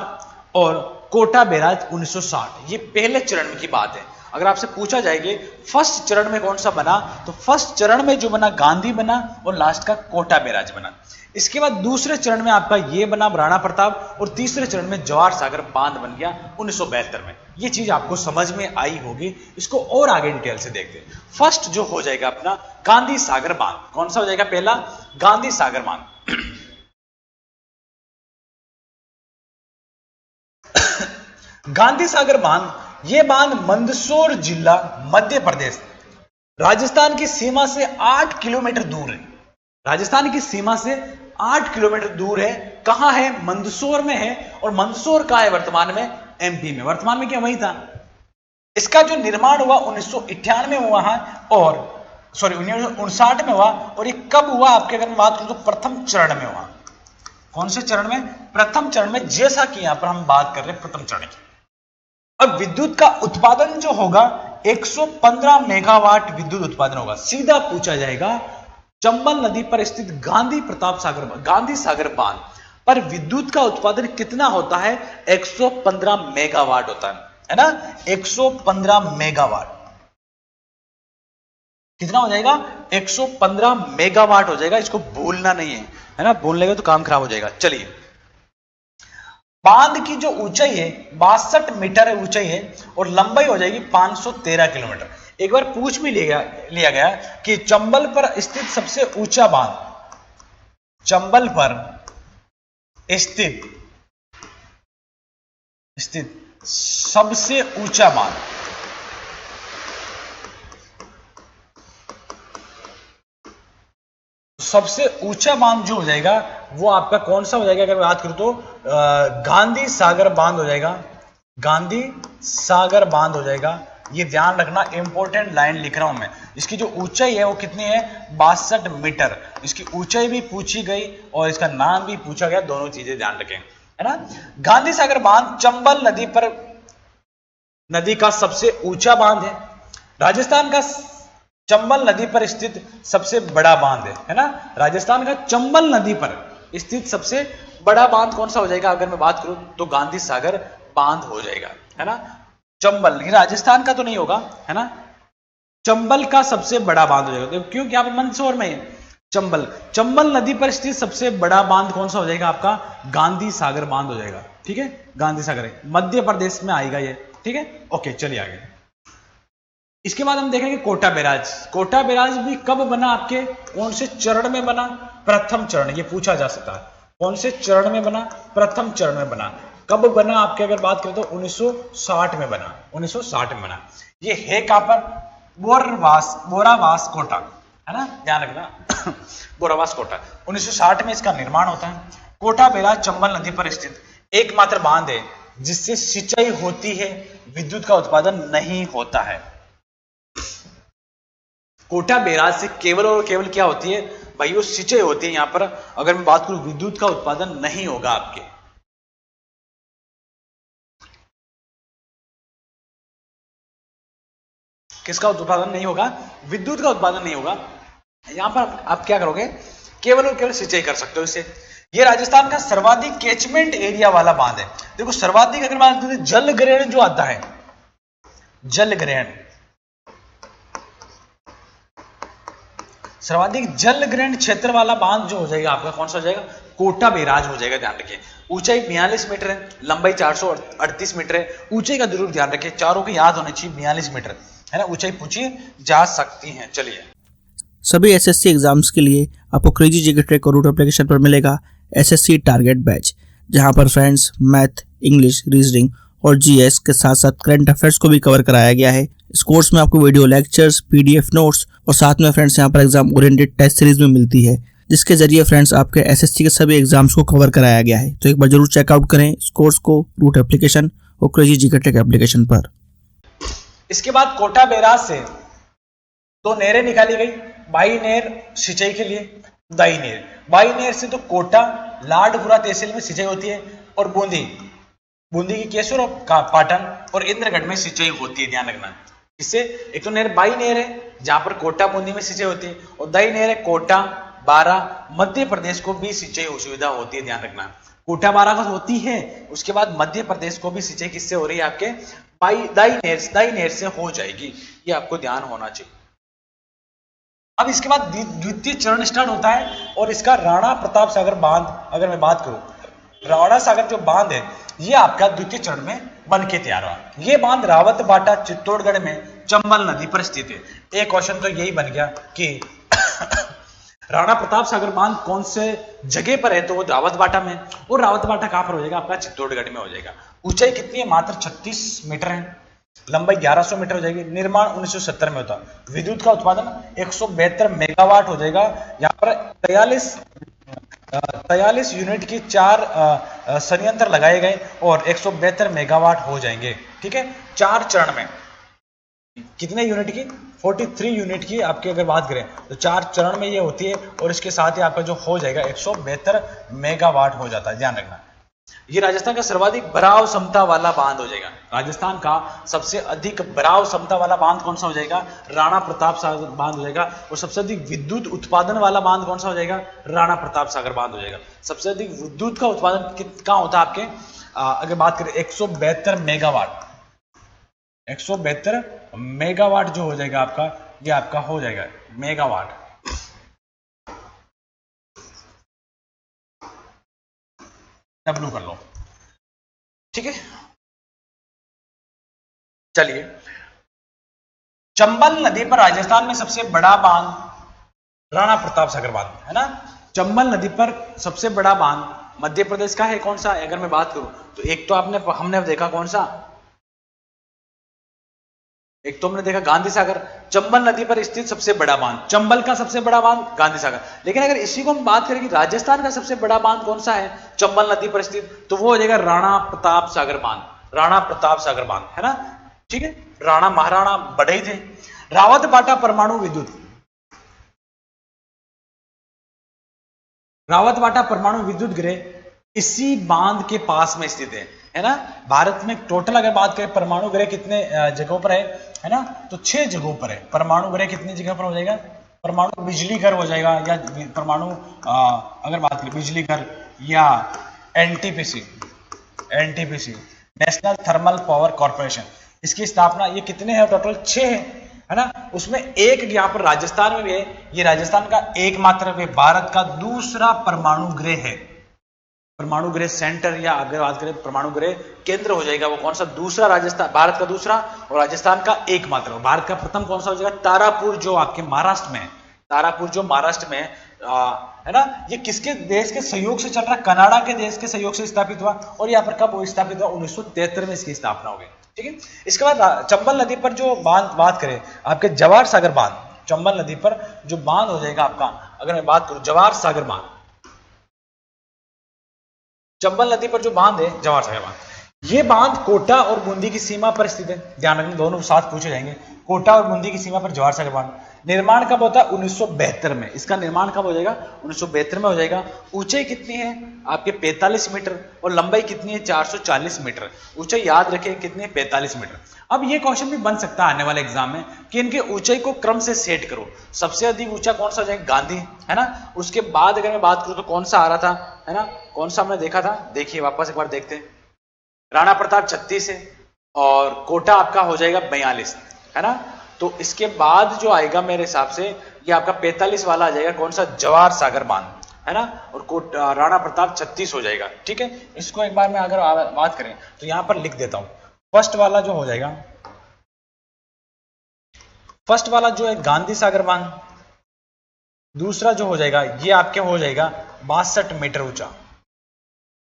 और कोटा बैराज 1960, ये पहले चरण की बात है। अगर आपसे पूछा जाएगा फर्स्ट चरण में कौन सा बना, तो फर्स्ट चरण में जो बना गांधी बना और लास्ट का कोटा बैराज बना। इसके बाद दूसरे चरण में आपका ये बना राणा प्रताप, और तीसरे चरण में जवाहर सागर बांध बन गया 1972 में। ये चीज आपको समझ में आई होगी, इसको और आगे डिटेल से देखते हैं। फर्स्ट जो हो जाएगा अपना गांधी सागर बांध, कौन सा हो जाएगा, पहला गांधी सागर बांध। गांधी सागर बांध, ये बांध मंदसौर जिला मध्य प्रदेश राजस्थान की सीमा से 8 किलोमीटर दूर है। राजस्थान की सीमा से 8 किलोमीटर दूर है। कहां है, मंदसौर में है। और मंदसौर कहां है वर्तमान में, एमपी में। वर्तमान में क्या वही था। इसका जो निर्माण हुआ 1998 में हुआ है, और 1959 में हुआ। और ये कब हुआ आपके अगर मैं बात करूं तो प्रथम चरण में हुआ। कौन से चरण में, प्रथम चरण में, जैसा कि यहां पर हम बात कर रहे हैं प्रथम चरण की। अब विद्युत का उत्पादन जो होगा 115 मेगावाट विद्युत उत्पादन होगा। सीधा पूछा जाएगा चंबल नदी पर स्थित गांधी सागर बांध पर विद्युत का उत्पादन कितना होता है, 115 मेगावाट होता है ना, 115 मेगावाट। कितना हो जाएगा? 115 मेगावाट हो जाएगा। इसको भूलना नहीं है ना, भूल लेगा तो काम खराब हो जाएगा। चलिए, बांध की जो ऊंचाई है 62 मीटर है ऊंचाई है, और लंबाई हो जाएगी 513 किलोमीटर। एक बार पूछ भी लिया गया कि चंबल पर स्थित सबसे ऊंचा बांध, चंबल पर स्थित सबसे ऊंचा बांध, सबसे ऊंचा बांध जो हो जाएगा वो आपका कौन सा हो जाएगा? अगर बात करूं तो गांधी सागर बांध हो जाएगा, गांधी सागर बांध हो जाएगा। ये ध्यान रखना, इंपॉर्टेंट लाइन लिख रहा हूं मैं। इसकी जो ऊंचाई है वो कितनी है? 62 मीटर। इसकी ऊंचाई भी पूछी गई और इसका नाम भी पूछा गया, दोनों चीजें ध्यान रखें, है ना। गांधी सागर बांध चंबल नदी का सबसे ऊंचा बांध है। राजस्थान का चंबल नदी पर स्थित सबसे बड़ा बांध है ना। राजस्थान का चंबल नदी पर स्थित सबसे बड़ा बांध कौन सा हो जाएगा? अगर मैं बात करूं तो गांधी सागर बांध हो जाएगा, है ना। चंबल, लेकिन राजस्थान का तो नहीं होगा, है ना। चंबल का सबसे बड़ा बांध हो जाएगा, क्योंकि यहाँ पे मंदसौर में है चंबल। चंबल नदी पर स्थित सबसे बड़ा बांध कौन सा हो जाएगा आपका? गांधी सागर बांध हो जाएगा, ठीक है। गांधी सागर है, मध्य प्रदेश में आएगा ये, ठीक है। ओके, चलिए आगे। इसके बाद हम देखेंगे कोटा बैराज। कोटा बैराज भी कब बना आपके? कौन से चरण में बना? प्रथम चरण, ये पूछा जा सकता है। कौन से चरण में बना? प्रथम चरण में बना। कब बना आपके अगर बात करें तो 1960 में बना, 1960 में बना। ये है कहां पर? बोरावास कोटा, है ना, ध्यान रखना। बोरावास कोटा 1960 में इसका निर्माण होता है। कोटा बैराज चंबल नदी पर स्थित एकमात्र बांध है जिससे सिंचाई होती है, विद्युत का उत्पादन नहीं होता है। कोटा बैराज से केवल और केवल क्या होती है भाई? वो सिंचाई होती है। यहां पर अगर मैं बात करूं, विद्युत का उत्पादन नहीं होगा आपके। किसका उत्पादन नहीं होगा? विद्युत का उत्पादन नहीं होगा। यहां पर आप क्या करोगे? केवल और केवल सिंचाई कर सकते हो इससे। ये राजस्थान का सर्वाधिक कैचमेंट एरिया वाला बांध है। देखो, सर्वाधिक अगर बात करें, जल ग्रहण जो आता है, जल ग्रहण, सर्वाधिक जल ग्रहण क्षेत्र वाला बांध जो हो जाएगा आपका, कौन सा हो जाएगा? कोटा बैराज हो जाएगा, ध्यान रखिए। ऊंचाई 42 मीटर है, लंबाई 438 मीटर है। ऊंचाई का जरूर ध्यान रखिए, चारों को याद होने चाहिए। 42 मीटर, है ना, ऊंचाई पूछी जा सकती है। चलिए, सभी एसएससी एग्जाम्स के लिए आपको क्रेजी जीके ट्रैक और रूट एप्लीकेशन पर मिलेगा एसएससी टारगेट बैच, जहां पर फ्रेंड्स मैथ, इंग्लिश, रीजनिंग और जीएस के साथ साथ करंट अफेयर्स को भी कवर कराया गया है। इस कोर्स में आपको वीडियो लेक्चर्स, पीडीएफ नोट्स और साथ में फ्रेंड्स यहाँ पर एग्जाम ओरिएंटेड टेस्ट सीरीज में मिलती है, जिसके जरिए फ्रेंड्स आपके एसएससी के सभी एग्जाम्स को कवर कराया गया है। तो एक बार जरूर चेकआउट करें इस कोर्स को रूट एप्लीकेशन और क्रेजी जीके ट्रैक एप्लीकेशन पर। इसके बाद कोटा बैराज से दो नहरें निकाली गई। बाई नहर सिंचाई के लिए, दाई नहर। बाई नहर से तो कोटा, लाडपुरा तहसील में सिंचाई होती है, और बूंदी की केसर और पाटन और इंद्रगढ़ में सिंचाई होती है, ध्यान रखना। इससे एक तो नहर बाई नहर है जहां पर कोटा बूंदी में सिंचाई होती है, और दाई नहर है कोटा, बारां, मध्य प्रदेश को भी सिंचाई सुविधा होती है, ध्यान रखना। कोटा बारां का होती है, उसके बाद मध्य प्रदेश को भी सिंचाई किससे हो रही है? आपके दाई नहर से हो जाएगी, ये आपको ध्यान होना चाहिए। अब इसके बाद द्वितीय चरण स्टार्ट होता है, और इसका राणा प्रताप सागर बांध, अगर मैं बात करूं, राणा सागर जो बांध है ये आपका द्वितीय चरण में बन के तैयार हुआ। ये बांध रावत बाटा चित्तौड़गढ़ में चंबल नदी पर स्थित है। एक क्वेश्चन तो यही बन गया कि राणा प्रताप सागर बांध कौन से जगह पर है? तो वो रावत बाटा में, और रावत बाटा कहां पर हो जाएगा? आपका चित्तौड़गढ़ में हो जाएगा। ऊंचाई कितनी है? मात्र 36 मीटर है, लंबाई 1100 मीटर हो जाएगी। निर्माण 1970 में होता। विद्युत का उत्पादन 172 मेगावाट हो जाएगा। यहाँ पर 43 यूनिट की 4 संयंत्र लगाए गए और 172 मेगावाट हो जाएंगे, ठीक है। 4 चरण में कितने यूनिट की? 43 यूनिट की आपकी अगर बात करें तो 4 चरण में ये होती है, और इसके साथ ही आपका जो हो जाएगा 172 मेगावाट हो जाता है, ध्यान रखना। ये राजस्थान का सर्वाधिक भराव क्षमता वाला बांध हो जाएगा। राजस्थान का सबसे अधिक भराव क्षमता वाला बांध कौन सा हो जाएगा? राणा प्रताप सागर बांध हो जाएगा। और सबसे अधिक विद्युत उत्पादन वाला बांध कौन सा हो जाएगा? राणा प्रताप सागर बांध हो जाएगा। सबसे अधिक विद्युत का उत्पादन कहां होता है आपके? अगर बात करें 172 मेगावाट, 172 मेगावाट जो हो जाएगा आपका, ये आपका हो जाएगा मेगावाट। डब्ल्यू कर लो, ठीक है। चलिए, चंबल नदी पर राजस्थान में सबसे बड़ा बांध राणा प्रताप सागर बांध है ना। चंबल नदी पर सबसे बड़ा बांध मध्य प्रदेश का है, कौन सा है? अगर मैं बात करूं तो एक तो हमने देखा कौन सा, एक तो हमने देखा गांधी सागर। चंबल नदी पर स्थित सबसे बड़ा बांध, चंबल का सबसे बड़ा बांध गांधी सागर। लेकिन अगर इसी को हम बात करें कि राजस्थान का सबसे बड़ा बांध कौन सा है चंबल नदी पर स्थित, तो वो हो जाएगा राणा प्रताप सागर बांध। राणा प्रताप सागर बांध है ना, ठीक है। राणा महाराणा बड़े ही थे। रावतबाटा परमाणु विद्युत, रावतबाटा परमाणु विद्युत गृह इसी बांध के पास में स्थित है ना। भारत में टोटल अगर बात करें परमाणु गृह कितने जगहों पर है ना, तो 6 जगहों पर है। परमाणु गृह कितनी जगह पर हो जाएगा? परमाणु बिजली घर हो जाएगा, या परमाणु अगर बात करें बिजली घर, या NTPC national thermal power corporation, इसकी स्थापना ये कितने हैं? टोटल 6 है ना। उसमें एक यहाँ पर राजस्थान में भी है, ये राजस्थान का एकमात्र भारत का दूसरा परमाणु गृह है। परमाणु गृह सेंटर, या अगर बात करें परमाणु गृह केंद्र हो जाएगा वो कौन सा? दूसरा राजस्थान, भारत का दूसरा और राजस्थान का एकमात्र। भारत का प्रथम कौन सा हो जाएगा? तारापुर, जो आपके महाराष्ट्र में है। तारापुर जो महाराष्ट्र में है ना। ये किसके देश के सहयोग से चल रहा है? कनाडा के देश के सहयोग से स्थापित हुआ। और यहाँ पर कब स्थापित हुआ? 1973 में इसकी स्थापना हो गई, ठीक है। इसके बाद चंबल नदी पर जो बात करें आपके जवाहर सागर बांध, चंबल नदी पर जो बांध हो जाएगा आपका, अगर मैं बात करूं जवाहर सागर बांध, चंबल नदी पर जो बांध है जवाहर सागर बांध, ये बांध कोटा और बूंदी की सीमा पर स्थित है। ध्यान रखना, दोनों साथ पूछे जाएंगे। कोटा और बूंदी की सीमा पर जवाहर सागर बांध। निर्माण कब होता है? 1972 में। इसका निर्माण कब हो जाएगा? 1972 में हो जाएगा। ऊंचाई कितनी है आपके? 45 मीटर, और लंबाई कितनी है? 440 मीटर। ऊंचाई याद रखें कितनी है? 45 मीटर। अब ये क्वेश्चन भी बन सकता है आने वाले एग्जाम में कि इनके ऊंचाई को क्रम से सेट करो। सबसे अधिक ऊंचा कौन सा हो जाएगा? गांधी, है ना। उसके बाद अगर मैं बात करूं तो कौन सा आ रहा था, है ना, कौन सा हमने देखा था? देखिए वापस एक बार देखते हैं। राणा प्रताप 36 है, और कोटा आपका हो जाएगा 42, है ना। तो इसके बाद जो आएगा मेरे हिसाब से ये आपका 45 वाला आ जाएगा, कौन सा? जवाहर सागर बांध, है ना। और राणा प्रताप 36 हो जाएगा, ठीक है। इसको एक बार मैं अगर बात करें तो यहां पर लिख देता हूं। फर्स्ट वाला जो हो जाएगा, फर्स्ट वाला जो है गांधी सागर बांध, दूसरा जो हो जाएगा ये आपके हो जाएगा 62 मीटर ऊंचा,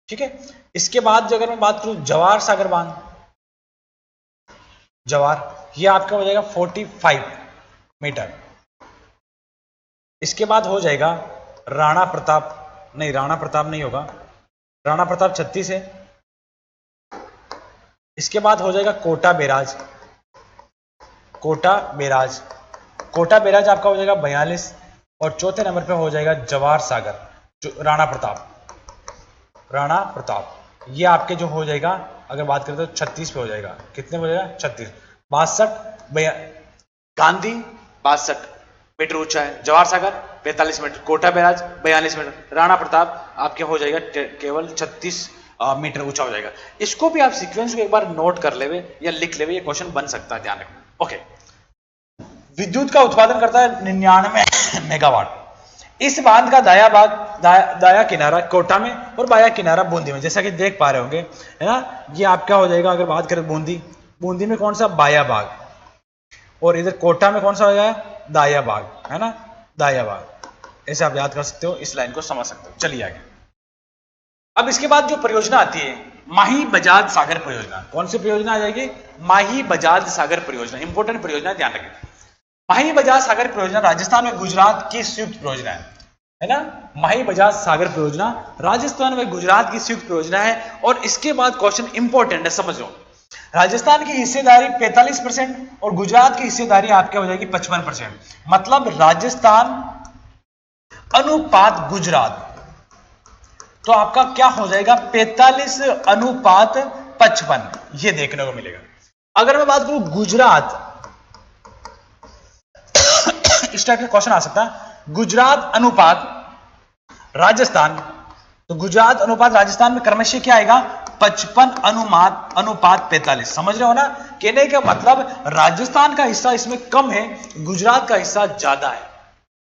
ठीक है। इसके बाद जो अगर मैं बात करूं जवाहर सागर बांध, जवाहर, ये आपका हो जाएगा 45 मीटर। इसके बाद हो जाएगा राणा प्रताप, नहीं राणा प्रताप नहीं होगा, राणा प्रताप 36 है। इसके बाद हो जाएगा Kota barrage, Kota barrage, Kota barrage आपका हो जाएगा 42, और चौथे नंबर पे हो जाएगा जवाहर सागर, जो राणा प्रताप, राणा प्रताप, ये आपके जो हो जाएगा अगर बात करें तो 36 पे हो जाएगा। कितने हो जाएगा? 36। 62, गांधी 62 मीटर ऊंचा है, Jawahar Sagar 45 metre, Kota barrage 42 metre, Rana Pratap आपके हो जाएगा केवल 36 मीटर ऊंचा हो जाएगा। इसको भी आप सीक्वेंस को एक बार नोट कर लेवे या लिख लेवे, ये क्वेश्चन बन सकता है, ध्यान रखना। ओके, विद्युत का उत्पादन करता है 99 मेगावाट। इस बांध का दाया किनारा कोटा में और बाया किनारा बूंदी में, जैसा कि देख पा रहे होंगे, है ना। ये आपका हो जाएगा अगर बात करें बूंदी, बूंदी में कौन सा? बाया भाग, और इधर कोटा में कौन सा हो जाएगा? दाया भाग, है ना, दाया भाग। ऐसे आप याद कर सकते हो, इस लाइन को समझ सकते हो। चलिए आगे। अब इसके बाद जो परियोजना आती है माही बजाज सागर परियोजना, कौन सी परियोजना आ जाएगी? माही बजाज सागर परियोजना, इंपोर्टेंट परियोजना, ध्यान रखें। माही बजाज सागर परियोजना राजस्थान में गुजरात की संयुक्त परियोजना है ना। माही बजाज सागर परियोजना राजस्थान में गुजरात की संयुक्त परियोजना है। और इसके बाद क्वेश्चन इंपॉर्टेंट है, समझो। राजस्थान की हिस्सेदारी 45% और गुजरात की हिस्सेदारी आपके हो जाएगी 55%। मतलब राजस्थान अनुपात गुजरात, तो आपका क्या हो जाएगा? 45 अनुपात 55, ये देखने को मिलेगा। अगर मैं बात करूं गुजरात, इस टाइप का क्वेश्चन आ सकता है, गुजरात अनुपात राजस्थान, तो गुजरात अनुपात राजस्थान में क्रमशः क्या आएगा? 55 अनुपात 45। समझ रहे हो ना? कहने का मतलब राजस्थान का हिस्सा इसमें कम है, गुजरात का हिस्सा ज्यादा है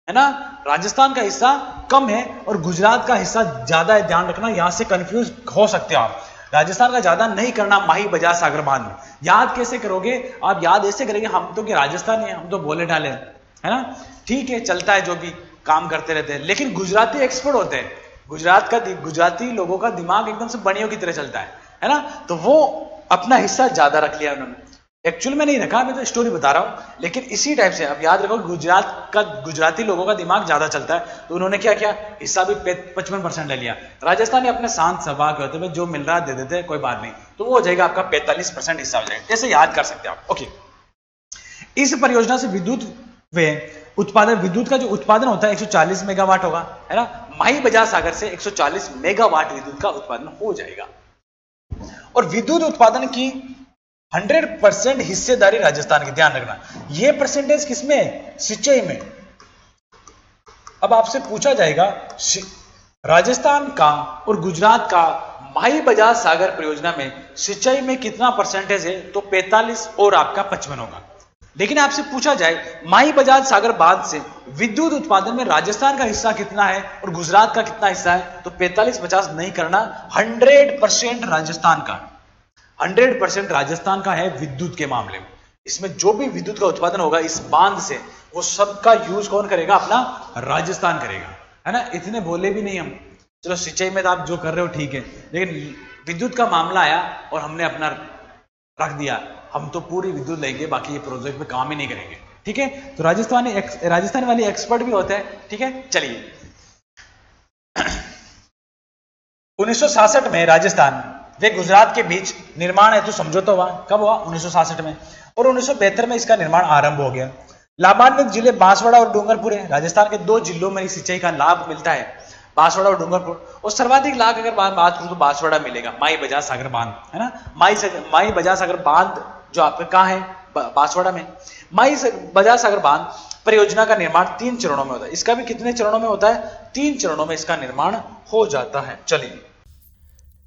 ना? राजस्थान का हिस्सा कम है और गुजरात का हिस्सा ज्यादा है। ध्यान रखना, यहां से कंफ्यूज हो सकते हो आप। राजस्थान का ज्यादा नहीं करना माही बजाज सागर बांध में। याद कैसे करोगे आप? याद ऐसे करेंगे, हम तो क्या राजस्थानी है, हम तो बोले डाले है ना? ठीक है, चलता है, जो भी काम करते रहते हैं। लेकिन गुजराती एक्सपर्ट होते हैं। गुजराती लोगों का दिमाग एकदम से बनियों की तरह चलता है ना? तो वो अपना हिस्सा ज्यादा रख लिया उन्होंने। एक्चुअल में नहीं रखा, मैं तो स्टोरी बता रहा हूं। लेकिन इसी टाइप से अब याद रखो, गुजराती लोगों का दिमाग ज्यादा चलता है, तो उन्होंने क्या किया, हिस्सा भी 55% ले लिया। राजस्थानी अपने शांत स्वभाव के होते हैं, जो मिल रहा दे देते हैं, कोई बात नहीं, तो वो हो जाएगा आपका 45% हिस्सा हो जाएगा। कैसे याद कर सकते हैं आप? ओके, इस परियोजना से विद्युत का जो उत्पादन होता है 140 मेगावाट होगा, है ना? माही बजाज सागर से 140 मेगावाट विद्युत का उत्पादन हो जाएगा। और विद्युत उत्पादन की 100% हिस्सेदारी राजस्थान की। ध्यान रखना, यह परसेंटेज किसमें है? सिंचाई में। अब आपसे पूछा जाएगा राजस्थान का और गुजरात का माही बजाज सागर परियोजना में सिंचाई में कितना परसेंटेज है? तो 45 और आपका 55 होगा। लेकिन आपसे पूछा जाए माही बजाज सागर बांध से विद्युत उत्पादन में राजस्थान का हिस्सा कितना है और गुजरात का कितना हिस्सा है? तो 45-50 नहीं करना, 100% राजस्थान का, 100% राजस्थान का है विद्युत के मामले में। इसमें जो भी विद्युत का उत्पादन होगा इस बांध से, वो सबका यूज कौन करेगा? अपना राजस्थान करेगा, है ना? इतने बोले भी नहीं हम। चलो सिंचाई में तो आप जो कर रहे हो ठीक है, लेकिन विद्युत का मामला आया और हमने अपना रख दिया, हम तो पूरी विद्युत लेंगे, बाकी ये प्रोजेक्ट में काम ही नहीं करेंगे। ठीक है, तो राजस्थान वाले एक्सपर्ट भी होते हैं। ठीक है, चलिए 1966 में राजस्थान वे गुजरात के बीच निर्माण हेतु समझौता हुआ। कब हुआ? 1966 में। और 1972 में इसका निर्माण आरंभ हो गया। लाभान्वित जिले बांसवाड़ा और डूंगरपुर है। राजस्थान के 2 जिलों में सिंचाई का लाभ मिलता है, बांसवाड़ा और डूंगरपुर। और सर्वाधिक लाभ अगर बात करूं तो बांसवाड़ा मिलेगा, माही बजाज सागर बांध, है ना? माही बजाज सागर बांध जो आपका कहां है? बांसवाड़ा में। माही बजाज सागर बांध परियोजना का निर्माण 3 चरणों में होता है। इसका भी कितने चरणों में होता है? 3 चरणों में इसका निर्माण हो जाता है। चलिए,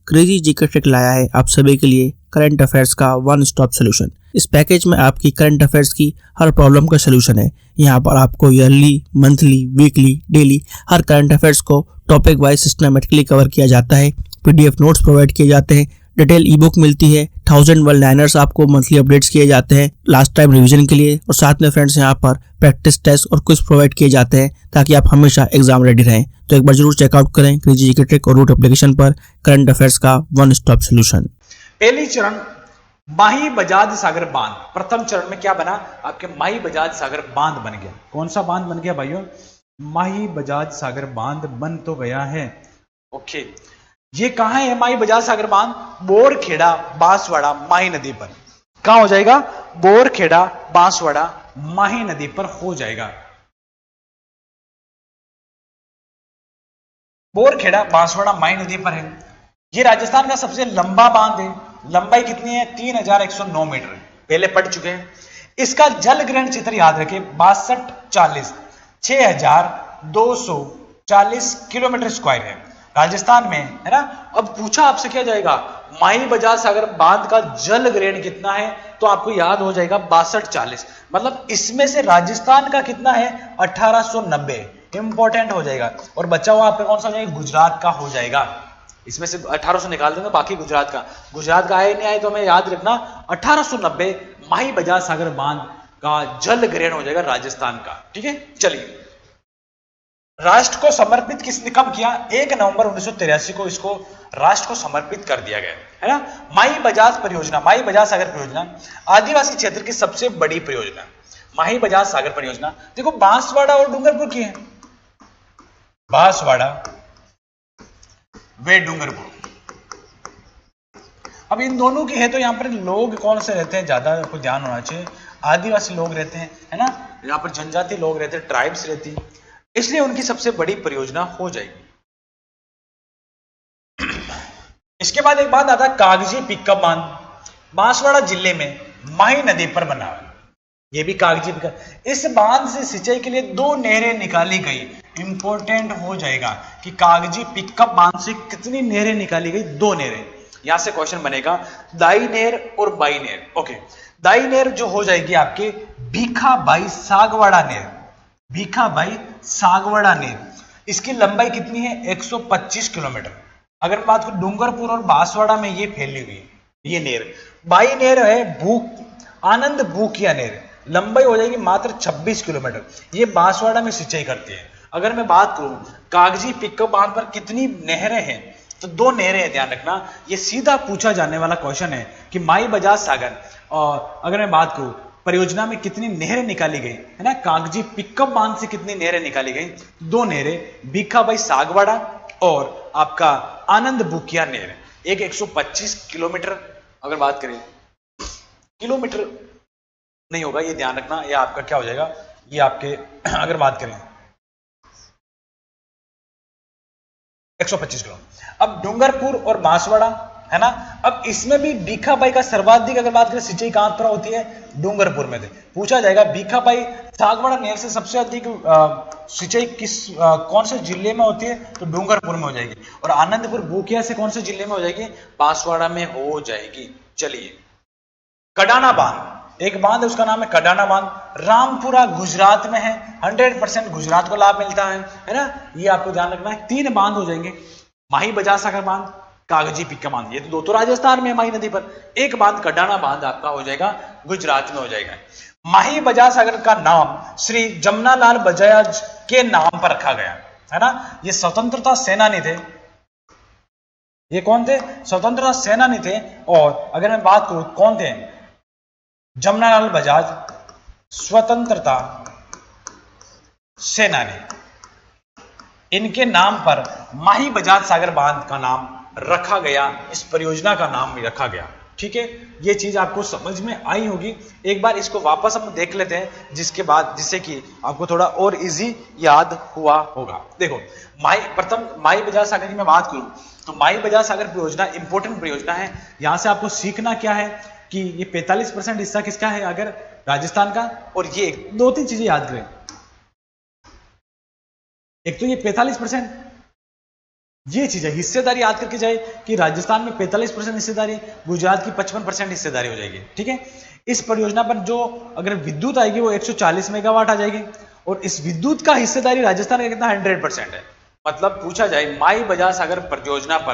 क्रेजी जीके ट्रिक लाया है आप सभी के लिए करंट अफेयर्स का वन स्टॉप सोल्यूशन। इस पैकेज में आपकी करंट अफेयर्स की हर प्रॉब्लम का सोल्यूशन है। यहाँ पर आपको ईयरली, मंथली, वीकली, डेली हर करंट अफेयर्स को टॉपिक वाइज सिस्टमेटिकली कवर किया जाता है। पीडीएफ नोट्स प्रोवाइड किए जाते हैं, डिटेल ई बुक मिलती है, 1000 वर्ड लाइनर्स आपको मंथली अपडेट्स किए जाते हैं लास्ट टाइम रिवीजन के लिए, और साथ में फ्रेंड्स यहाँ पर प्रैक्टिस टेस्ट और क्विज प्रोवाइड किए जाते हैं ताकि आप हमेशा एग्जाम रेडी रहें। तो एक बार जरूर चेकआउट करें क्रेजी जीके ट्रिक और रूट एप्लीकेशन पर करंट अफेयर्स का वन स्टॉप सोल्यूशन। पहली चरण माही बजाज सागर बांध। प्रथम चरण में क्या बना? आपके माही बजाज सागर बांध बन गया। कौन सा बांध बन गया भाइयों? माही बजाज सागर बांध बन तो गया है। ओके, ये कहां है माही बजाज सागर बांध? बोरखेड़ा बांसवाड़ा माही नदी पर। कहां हो जाएगा? बोरखेड़ा बांसवाड़ा माही नदी पर हो जाएगा। बोरखेड़ा बांसवाड़ा माही नदी पर है। ये राजस्थान का सबसे लंबा बांध है। लंबाई कितनी है? 3109 मीटर। पहले पढ़ चुके हैं। इसका जल ग्रहण क्षेत्र याद रखें 6240 6240 किलोमीटर स्क्वायर है राजस्थान में, है ना? अब पूछा आपसे क्या जाएगा, माही बजाज सागर बांध का जल ग्रहण कितना है? तो आपको याद हो जाएगा 6240। मतलब इसमें से राजस्थान का कितना है? 1890। इंपॉर्टेंट हो जाएगा। और बचा हुआ आपका कौन सा हो जाएगा? गुजरात का हो जाएगा। इसमें से 1800 निकाल देंगे, बाकी गुजरात का आए नहीं आए तो हमें याद रखना 1890 माही बजाज सागर बांध का जल ग्रहण हो जाएगा राजस्थान का। ठीक है, चलिए राष्ट्र को समर्पित किसने कब किया? 1 नवंबर 1983 को इसको राष्ट्र को समर्पित कर दिया गया, है ना? माही बजाज परियोजना, माही बजाज सागर परियोजना आदिवासी क्षेत्र की सबसे बड़ी परियोजना। माही बजाज सागर परियोजना देखो बांसवाड़ा और डूंगरपुर की है। बांसवाड़ा वे डूंगरपुर। अब इन दोनों की है तो यहां पर लोग कौन से रहते हैं? ज्यादा आपको ध्यान होना चाहिए, आदिवासी लोग रहते हैं, है ना? यहां पर जनजाति लोग रहते हैं, ट्राइब्स रहती हैं, इसलिए उनकी सबसे बड़ी परियोजना हो जाएगी। इसके बाद एक बात आता है कागजी पिकअप बांध। बांसवाड़ा जिले में माही नदी पर बना है। यह भी कागजी पिकअप। इस बांध से सिंचाई के लिए 2 नहरें निकाली गई। इंपॉर्टेंट हो जाएगा कि कागजी पिकअप बांध से कितनी नहरें निकाली गई? 2 नहरें। यहां से क्वेश्चन बनेगा दाई नेर और बाई नेर। ओके, दाई नेर जो हो जाएगी आपके भीखा बाई सागवाड़ा नेर, भीखा बाई सागवाड़ा नेर। इसकी लंबाई कितनी है? 125 किलोमीटर। अगर बात करूं डूंगरपुर और बांसवाड़ा में ये फैली हुई है ये नेर। बाई नेर है आनंद बूकिया नेर, लंबाई हो जाएगी मात्र 26 किलोमीटर। ये बांसवाड़ा में सिंचाई करती है। अगर मैं बात करूं कागजी पिकअप बांध पर कितनी नहरें हैं, तो 2 नहरें हैं, ध्यान रखना। ये सीधा पूछा जाने वाला क्वेश्चन है कि माई बजाज सागर, और अगर मैं बात करूं परियोजना में कितनी नहरें निकाली गई है ना, कागजी पिकअप बांध से कितनी नहरें निकाली गई? 2 नहरें, भीखाबाई सागवाड़ा और आपका आनंद बुकिया नहर। एक 125 किलोमीटर, अगर बात करें किलोमीटर नहीं होगा, ये ध्यान रखना, ये आपका क्या हो जाएगा, ये आपके अगर बात करें 125 किलो। अब डूंगरपुर और बांसवाड़ा है ना, अब इसमें भी भीखाबाई का सर्वाधिक अगर बात करें सिंचाई कहां पर होती है? डूंगरपुर में थे। पूछा जाएगा भीखाबाई सागवाड़ा नहर से सबसे अधिक सिंचाई कौन से जिले में होती है? तो डूंगरपुर में हो जाएगी। और आनंदपुर बूकिया से कौन से जिले में हो जाएगी? बांसवाड़ा में हो जाएगी। चलिए, कडाना बांध, एक बांध है उसका नाम है कडाना बांध, रामपुरा गुजरात में है। 100% गुजरात को लाभ मिलता है ना, ये आपको ध्यान रखना है। 3 बांध हो जाएंगे, माही बजाज सागर बांध, कागजी पिक्का बांध, ये तो 2 तो राजस्थान में है माही नदी पर। एक बांध कडाना बांध आपका हो जाएगा गुजरात में हो जाएगा। माही बजाज सागर का नाम श्री जमनालाल बजाज के नाम पर रखा गया है ना। ये स्वतंत्रता सेनानी थे। ये कौन थे? स्वतंत्रता सेनानी थे। और अगर मैं बात करूं कौन थे? जमनालाल बजाज स्वतंत्रता सेनानी, इनके नाम पर माही बजाज सागर बांध का नाम रखा गया, इस परियोजना का नाम भी रखा गया। ठीक है, ये चीज आपको समझ में आई होगी। एक बार इसको वापस हम देख लेते हैं, जिसके बाद जिससे कि आपको थोड़ा और इजी याद हुआ होगा। देखो, प्रथम माही बजाज सागर की मैं बात करूं तो माही बजाज सागर परियोजना इंपॉर्टेंट परियोजना है। यहां से आपको सीखना क्या है कि ये 45% हिस्सा किसका है? अगर राजस्थान का। और ये 2-3 चीजें याद करें। एक तो ये 45% ये चीज है, हिस्सेदारी याद करके जाए कि राजस्थान में 45% हिस्सेदारी, गुजरात की 55% हिस्सेदारी हो जाएगी। ठीक है, इस परियोजना पर जो अगर विद्युत आएगी वो 140 मेगावाट आ जाएगी। और इस विद्युत का हिस्सेदारी राजस्थान का कितना? 100% है। मतलब पूछा जाए माही बजाज सागर परियोजना पर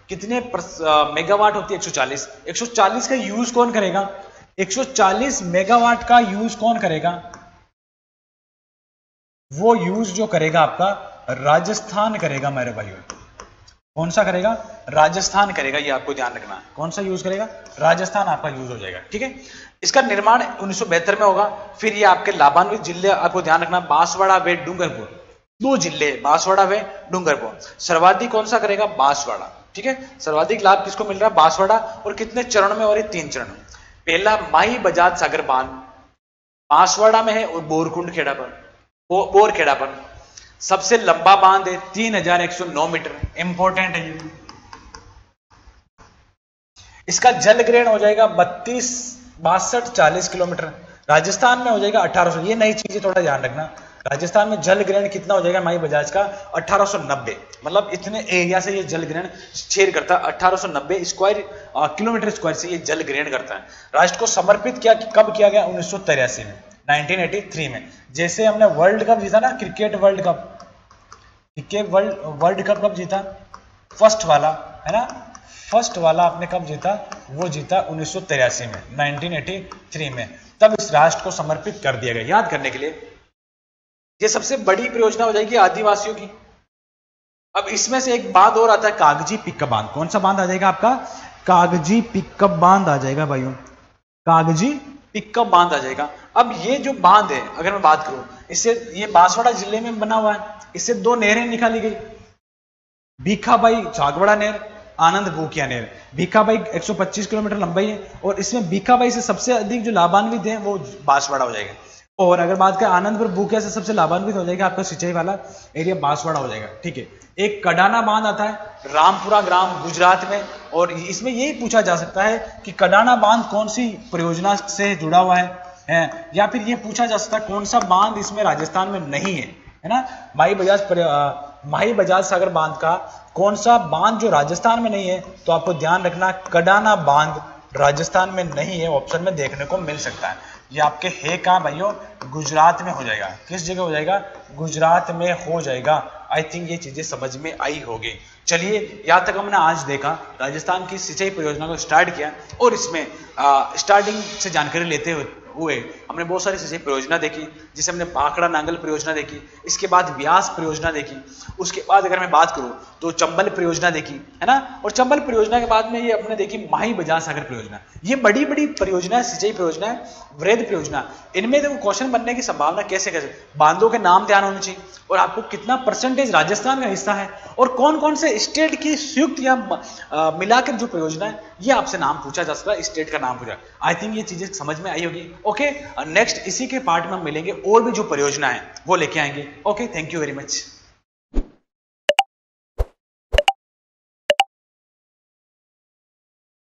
कितने मेगावाट होती है? 140। 140 का यूज कौन करेगा? 140 मेगावाट का यूज कौन करेगा? वो यूज जो करेगा आपका राजस्थान करेगा मेरे भाइयों। कौन सा करेगा? राजस्थान करेगा। ये आपको ध्यान रखना है, कौन सा यूज करेगा? राजस्थान आपका यूज हो जाएगा। ठीक है, इसका निर्माण 1972 में होगा। फिर ये आपके लाभान्वित जिले आपको ध्यान रखना, बांसवाड़ा व डूंगरपुर, 2 जिले, बांसवाड़ा व डूंगरपुर। सर्वाधिक कौन सा करेगा? बांसवाड़ा। ठीक है, सर्वाधिक लाभ किसको मिल रहा है? बांसवाड़ा। और कितने चरण में? और 3 चरण। पहला माही बजाज सागर बांध बांसवाड़ा में है और बोरकुंड बोरखेड़ा पर सबसे लंबा बांध है, 3109 मीटर। इंपॉर्टेंट है। इसका जल ग्रहण हो जाएगा 32-62-40 किलोमीटर। राजस्थान में हो जाएगा 1800। ये नई चीजें थोड़ा ध्यान रखना। राजस्थान में जल ग्रहण कितना हो जाएगा माही बजाज का? 1890। मतलब इतने एरिया से ये जल ग्रहण शेयर करता है। 1890 किलोमीटर स्क्वायर से ये जल ग्रहण करता है। राष्ट्र को समर्पित किया कब किया गया? 1983 में, 1983 में। जैसे हमने वर्ल्ड कप जीता ना, क्रिकेट वर्ल्ड कप कब जीता? फर्स्ट वाला है ना, फर्स्ट वाला आपने कब जीता? वो जीता 1983 में, 1983 में। तब इस राष्ट्र को समर्पित कर दिया गया। याद करने के लिए ये सबसे बड़ी परियोजना हो जाएगी आदिवासियों की। अब इसमें से एक बांध और आता है, कागजी पिकअप बांध। कौन सा बांध आ जाएगा आपका? कागजी पिकअप बांध आ जाएगा भाइयों, कागजी पिकअप बांध आ जाएगा। अब ये जो बांध है, अगर मैं बात करूं, इससे ये बांसवाड़ा जिले में बना हुआ है। इससे 2 नहरें निकाली गई, भीखाबाई सागवाड़ा नहर, आनंद बूकिया नहर। भीखाबाई 125 किलोमीटर लंबाई है और इसमें भीखाबाई से सबसे अधिक जो लाभान्वित है वो बांसवाड़ा हो जाएगा। और अगर बात करें आनंदपुर बूकिया से सबसे लाभान्वित हो जाएगा आपका सिंचाई वाला एरिया बांसवाड़ा हो जाएगा। ठीक है, एक कडाना बांध आता है रामपुरा ग्राम गुजरात में। और इसमें यही पूछा जा सकता है कि कडाना बांध कौन सी परियोजना से जुड़ा हुआ है, या फिर ये पूछा जा सकता है कौन सा बांध इसमें राजस्थान में नहीं है, है ना। माही बजाज माही बजाज सागर बांध का कौन सा बांध जो राजस्थान में नहीं है, तो आपको ध्यान रखना कडाना बांध राजस्थान में नहीं है, ऑप्शन में देखने को मिल सकता है। ये आपके है कहाँ भाइयों, गुजरात में हो जाएगा। किस जगह हो जाएगा, गुजरात में हो जाएगा। आई थिंक ये चीजें समझ में आई होगी। चलिए यहाँ तक हमने आज देखा, राजस्थान की सिंचाई परियोजना को स्टार्ट किया और इसमें स्टार्टिंग से जानकारी लेते हुए हमने बहुत सारी सिंचाई परियोजना देखी, जिसे हमने भाखड़ा नांगल परियोजना देखी, इसके बाद व्यास परियोजना देखी, उसके बाद अगर मैं बात करूं तो चंबल परियोजना देखी, है ना, और चंबल परियोजना के बाद में ये अपने देखी माही बजाज सागर परियोजना। ये बड़ी बड़ी परियोजना, सिंचाई परियोजना है, वृहद परियोजना। इनमें देखो क्वेश्चन बनने की संभावना कैसे कैसे, बांधों के नाम ध्यान होने चाहिए और आपको कितना परसेंटेज राजस्थान का हिस्सा है और कौन कौन से स्टेट की संयुक्त या मिलाकर जो परियोजना है, ये आपसे नाम पूछा जा सकता है, स्टेट का नाम पूछा। आई थिंक ये चीजें समझ में आई होगी। ओके, नेक्स्ट इसी के पार्ट में हम मिलेंगे और भी जो परियोजना है वो लेके आएंगे। Okay, thank you very much.